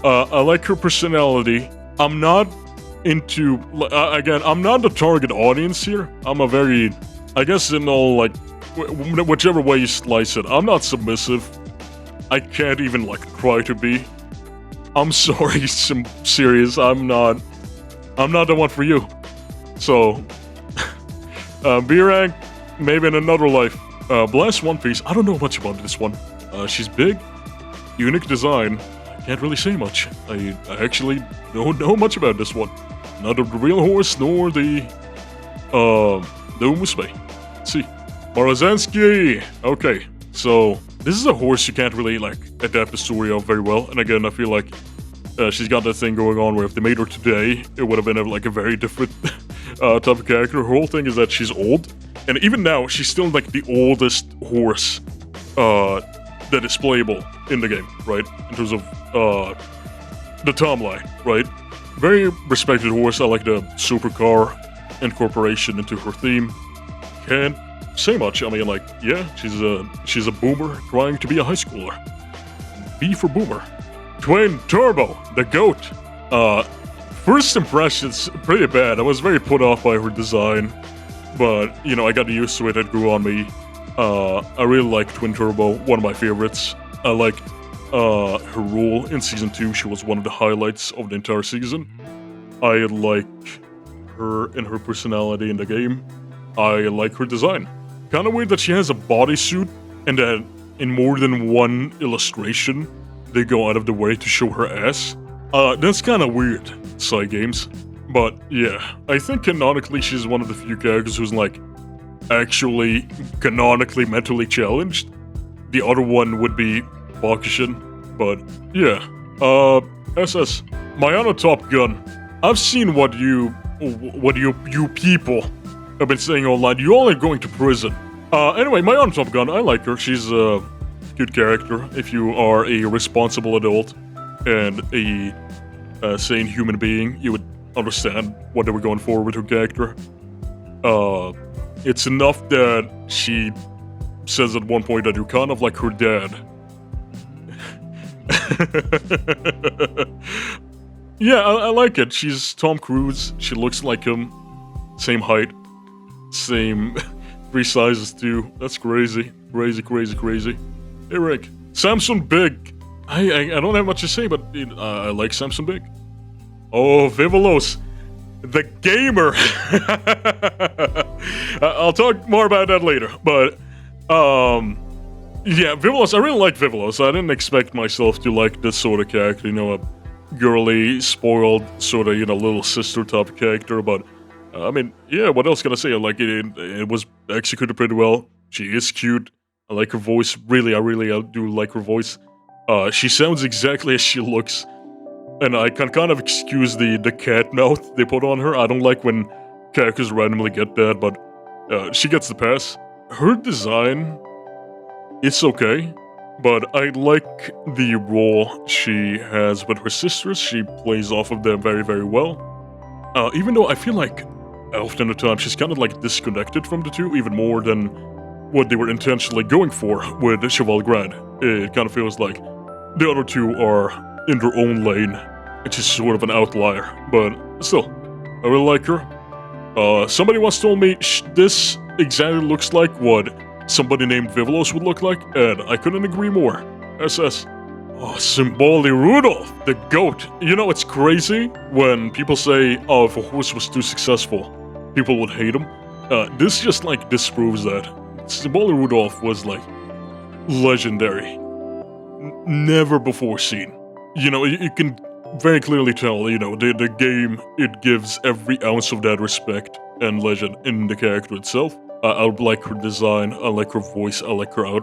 I like her personality. I'm not into, again, I'm not the target audience here. I'm a very, I guess in all, like, whichever way you slice it, I'm not submissive. I can't even, like, try to be. I'm sorry, serious, I'm not the one for you. So... B-Rank, maybe in another life. Blast One Piece, I don't know much about this one. She's big, unique design. I can't really say much. I actually don't know much about this one. Neither the real horse nor the Umamusume. Let's see. Marazansky! Okay, so this is a horse you can't really, like, adapt the story of very well. And again, I feel like she's got that thing going on where if they made her today, it would have been like a very different type of character. Her whole thing is that she's old, and even now, she's still like the oldest horse that is playable in the game, right? In terms of the timeline, right? Very respected horse. I like the supercar incorporation into her theme. Can't say much. I mean, like, yeah, she's a boomer trying to be a high schooler. B for boomer. Twin Turbo, the goat. First impressions, pretty bad. I was very put off by her design, but, you know, I got used to it. It grew on me. I really like Twin Turbo, one of my favorites. I liked her role in Season 2. She was one of the highlights of the entire season. I like her and her personality in the game. I like her design. Kind of weird that she has a bodysuit and that in more than one illustration, they go out of the way to show her ass. That's kind of weird, Psy Games. But yeah, I think canonically she's one of the few characters who's like actually canonically mentally challenged. The other one would be Bakushin. But yeah, SS, Mayano Top Gun. I've seen what you people have been saying online. You all are going to prison. Anyway, Mayano Top Gun, I like her. She's a good character if you are a responsible adult and a sane human being. You would understand what they were going for with her character. It's enough that she says at one point that you're kind of like her dad. Yeah, I like it. She's Tom Cruise. She looks like him. Same height. Same 3 sizes too. That's crazy. Crazy. Hey Rick. Samson Big. I don't have much to say, but I like Samson Big. Oh, Vivalos. The gamer. I'll talk more about that later. But, yeah, Vivalos. I really like Vivalos. I didn't expect myself to like this sort of character. You know, a girly, spoiled, sort of, you know, little sister type of character. But, I mean, yeah, what else can I say? I like it. It was executed pretty well. She is cute. I like her voice. Really, I do like her voice. She sounds exactly as she looks. And I can kind of excuse the cat mouth they put on her. I don't like when characters randomly get that, but she gets the pass. Her design, it's okay, but I like the role she has with her sisters. She plays off of them very well. Even though I feel like often at times she's kind of like disconnected from the two, even more than what they were intentionally going for with Cheval Grand. It kind of feels like the other two are in their own lane. It's just sort of an outlier, but still, I really like her. Somebody once told me this exactly looks like what somebody named Vivalos would look like, and I couldn't agree more. SS. Oh, Symboli Rudolph, the goat. You know, it's crazy when people say, oh, if a horse was too successful, people would hate him. This just, like, disproves that. Symboli Rudolph was, like, legendary. Never before seen. You know, you can very clearly tell, you know, the game, it gives every ounce of that respect and legend in the character itself. I like her design, I like her voice, I like her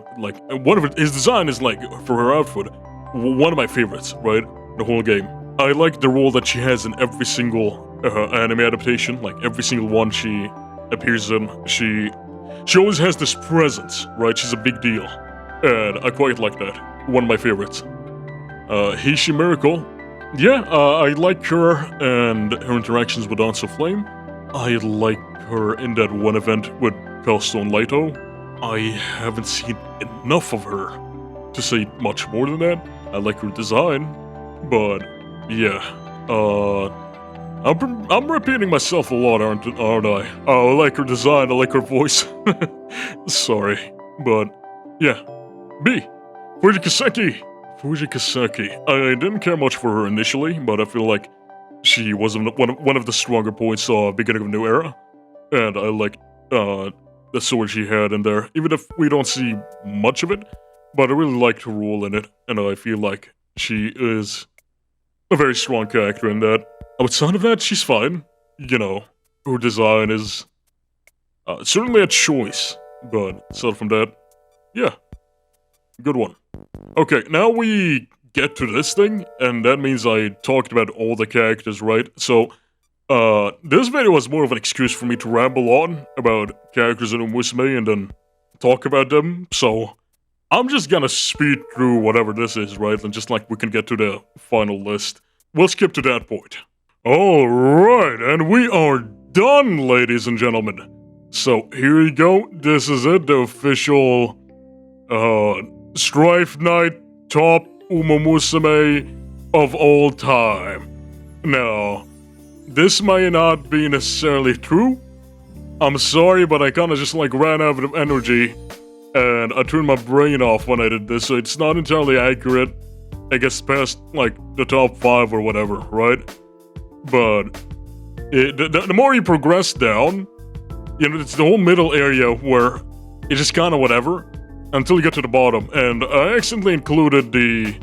his design is like, for her outfit, one of my favorites, right? The whole game. I like the role that she has in every single anime adaptation, like every single one she appears in. She always has this presence, right? She's a big deal. And I quite like that. One of my favorites. Heishi Miracle. Yeah, I like her and her interactions with Dance of Flame. I like her in that one event with Calstone Light O. I haven't seen enough of her to say much more than that. I like her design, but yeah, I'm repeating myself a lot, aren't I? I like her design, I like her voice. Sorry, but yeah. B. Fujikaseki. I didn't care much for her initially, but I feel like she was one of the stronger points of beginning of a new era, and I liked the sword she had in there, even if we don't see much of it. But I really liked her role in it, and I feel like she is a very strong character in that. Outside of that, she's fine. You know, her design is certainly a choice, but aside from that, yeah, good one. Okay, now we get to this thing, and that means I talked about all the characters, right? So, this video was more of an excuse for me to ramble on about characters in Umamusume and then talk about them, so I'm just gonna speed through whatever this is, right? And just like we can get to the final list. We'll skip to that point. Alright, and we are done, ladies and gentlemen. So, here you go. This is it, the official, Strife Knight Top Umamusume of all time. Now, this may not be necessarily true. I'm sorry, but I kinda just like ran out of energy and I turned my brain off when I did this, so it's not entirely accurate. I guess past like the top 5 or whatever, right? But the more you progress down, you know, it's the whole middle area where it's just kind of whatever until you get to the bottom. And I accidentally included the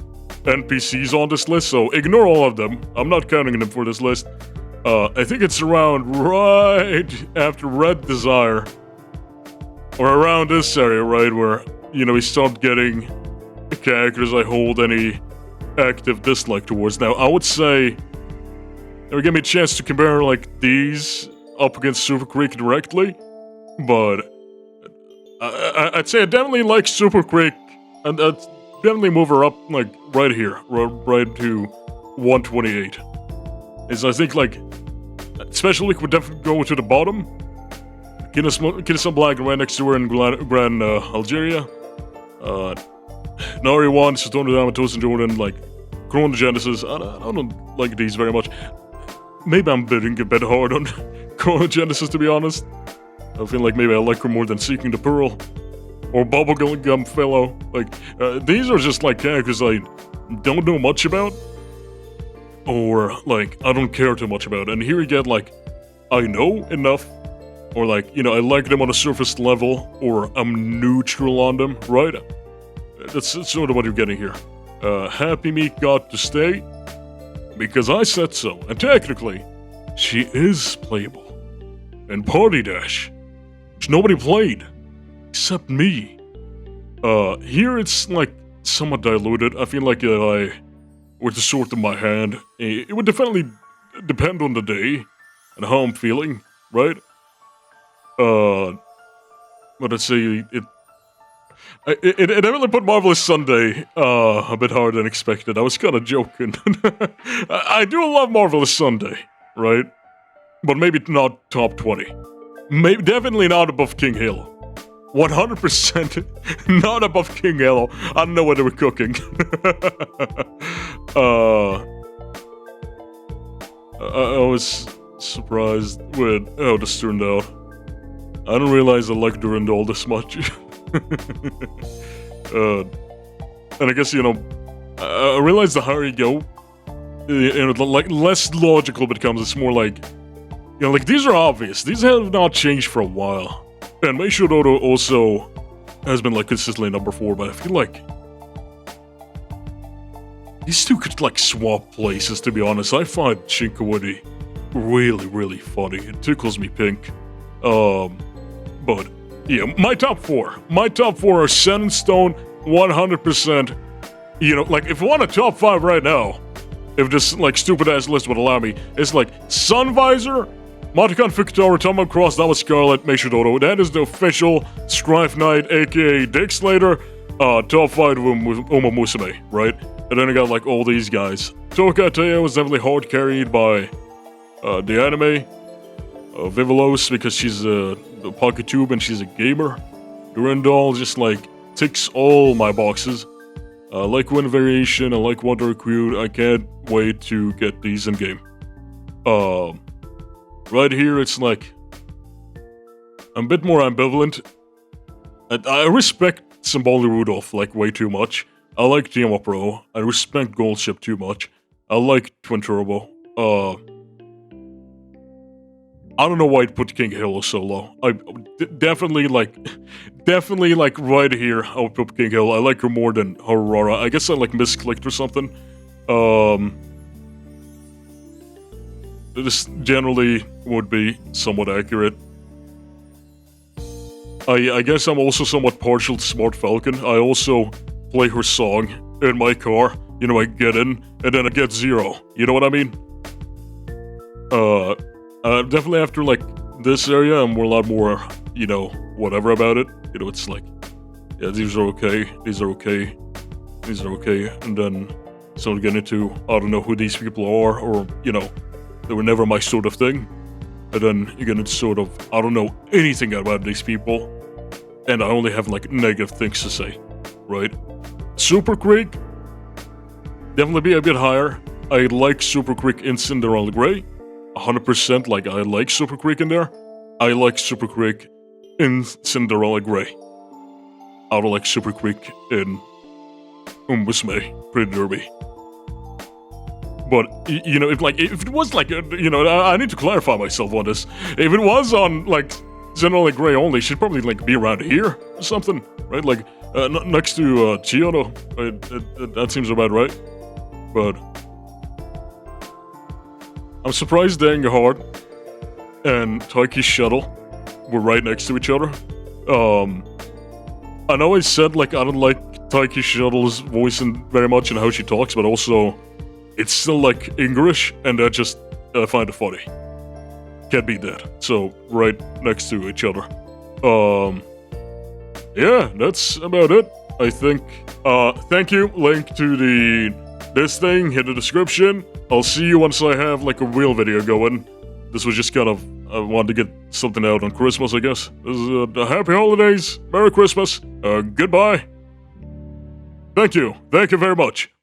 NPCs on this list, so ignore all of them. I'm not counting them for this list. I think it's around right after Red Desire, or around this area, right, where, you know, we start getting characters I hold any active dislike towards. Now, I would say, it would give me a chance to compare, like, these up against Super Creek directly, but I'd say I definitely like Super Creek, and I'd definitely move her up, like, right here, right to 128. Is I think, like, Special League would definitely go to the bottom. Kidison Black right next to her in Gran Alegria. Inari One, Satono Diamond, Tosin Jordan, like, Chrono Genesis. I don't like these very much. Maybe I'm bidding a bit hard on Chrono Genesis, to be honest. I feel like maybe I like her more than Seeking the Pearl. Or Bubblegum Fellow. Like, these are just, like, characters I don't know much about. Or, like, I don't care too much about. And here you get, like, I know enough. Or, like, you know, I like them on a surface level. Or I'm neutral on them, right? That's sort of what you're getting here. Happy Meek got to stay. Because I said so. And technically, she is playable. And Party Dash, which nobody played. Except me. Here it's, like, somewhat diluted. I feel like if I were to sort in my hand, it would definitely depend on the day and how I'm feeling, right? But I'd say it definitely put Marvelous Sunday a bit harder than expected. I was kind of joking. I do love Marvelous Sunday, right? But maybe not top 20. Maybe definitely not above King Halo. 100% not above King Halo. I don't know what they were cooking. I was surprised with how this turned out. I didn't realize I liked Durandal this much. And I guess, you know, I realized the higher you go, you know, like, less logical it becomes. It's more like, you know, like, these are obvious. These have not changed for a while. And Mejiro Dober also has been, like, consistently number 4, but I feel like these two could, like, swap places, to be honest. I find Shinkawari really, really funny. It tickles me pink. But, yeah, my top 4. My top 4 are set in stone, 100%. You know, like, if I want a top 5 right now, if this, like, stupid-ass list would allow me, it's, like, Sun Visor, Matakan Victoria, Tomo Cross, that was Scarlet, Mejiro Dober. That is the official Strife Knight, aka Dick Slater, top 5 with Umamusume, right? And then I got, like, all these guys. Tokai Teio was definitely hard carried by the anime. Vivalos, because she's a pocket tube and she's a gamer. Durandal just, like, ticks all my boxes. I like Wind Variation, I like Wonder Recruit. I can't wait to get these in game. Right here, it's like, I'm a bit more ambivalent. I respect Symboli Rudolph, like, way too much. I like TMO Pro. I respect Goldship too much. I like Twin Turbo. I don't know why I'd put King Halo so low. Definitely, like, right here, I would put King Halo. I like her more than Haru Urara. I guess I, like, misclicked or something. This generally would be somewhat accurate. I guess I'm also somewhat partial to Smart Falcon. I also play her song in my car. You know, I get in, and then I get 0. You know what I mean? Definitely after, like, this area, I'm a lot more, you know, whatever about it. You know, it's like, yeah, these are okay, these are okay, these are okay, and then sort of get into, I don't know who these people are, or, you know, they were never my sort of thing. And then you get into sort of, I don't know anything about these people, and I only have, like, negative things to say, right? Super Creek, definitely be a bit higher. I like Super Creek in Cinderella Grey. 100% like I like Super Creek in there. I like Super Creek in Cinderella Grey. I don't like Super Creek in Umamusume Pretty Derby. But, you know, if it was like, you know, I need to clarify myself on this. If it was on, like, Cinderella Grey only, she'd probably, like, be around here or something, right? Like, next to Chiono. That seems about right. But I'm surprised Dang Hard and Taiki Shuttle were right next to each other. I know I said, like, I don't like Taiki Shuttle's voice very much and how she talks, but also it's still, like, English, and I just find it funny. Can't beat that. So, right next to each other. Yeah, that's about it, I think. Thank you. Link to this thing in the description. I'll see you once I have, like, a real video going. This was just kind of, I wanted to get something out on Christmas, I guess. This is happy holidays, Merry Christmas, goodbye. Thank you very much.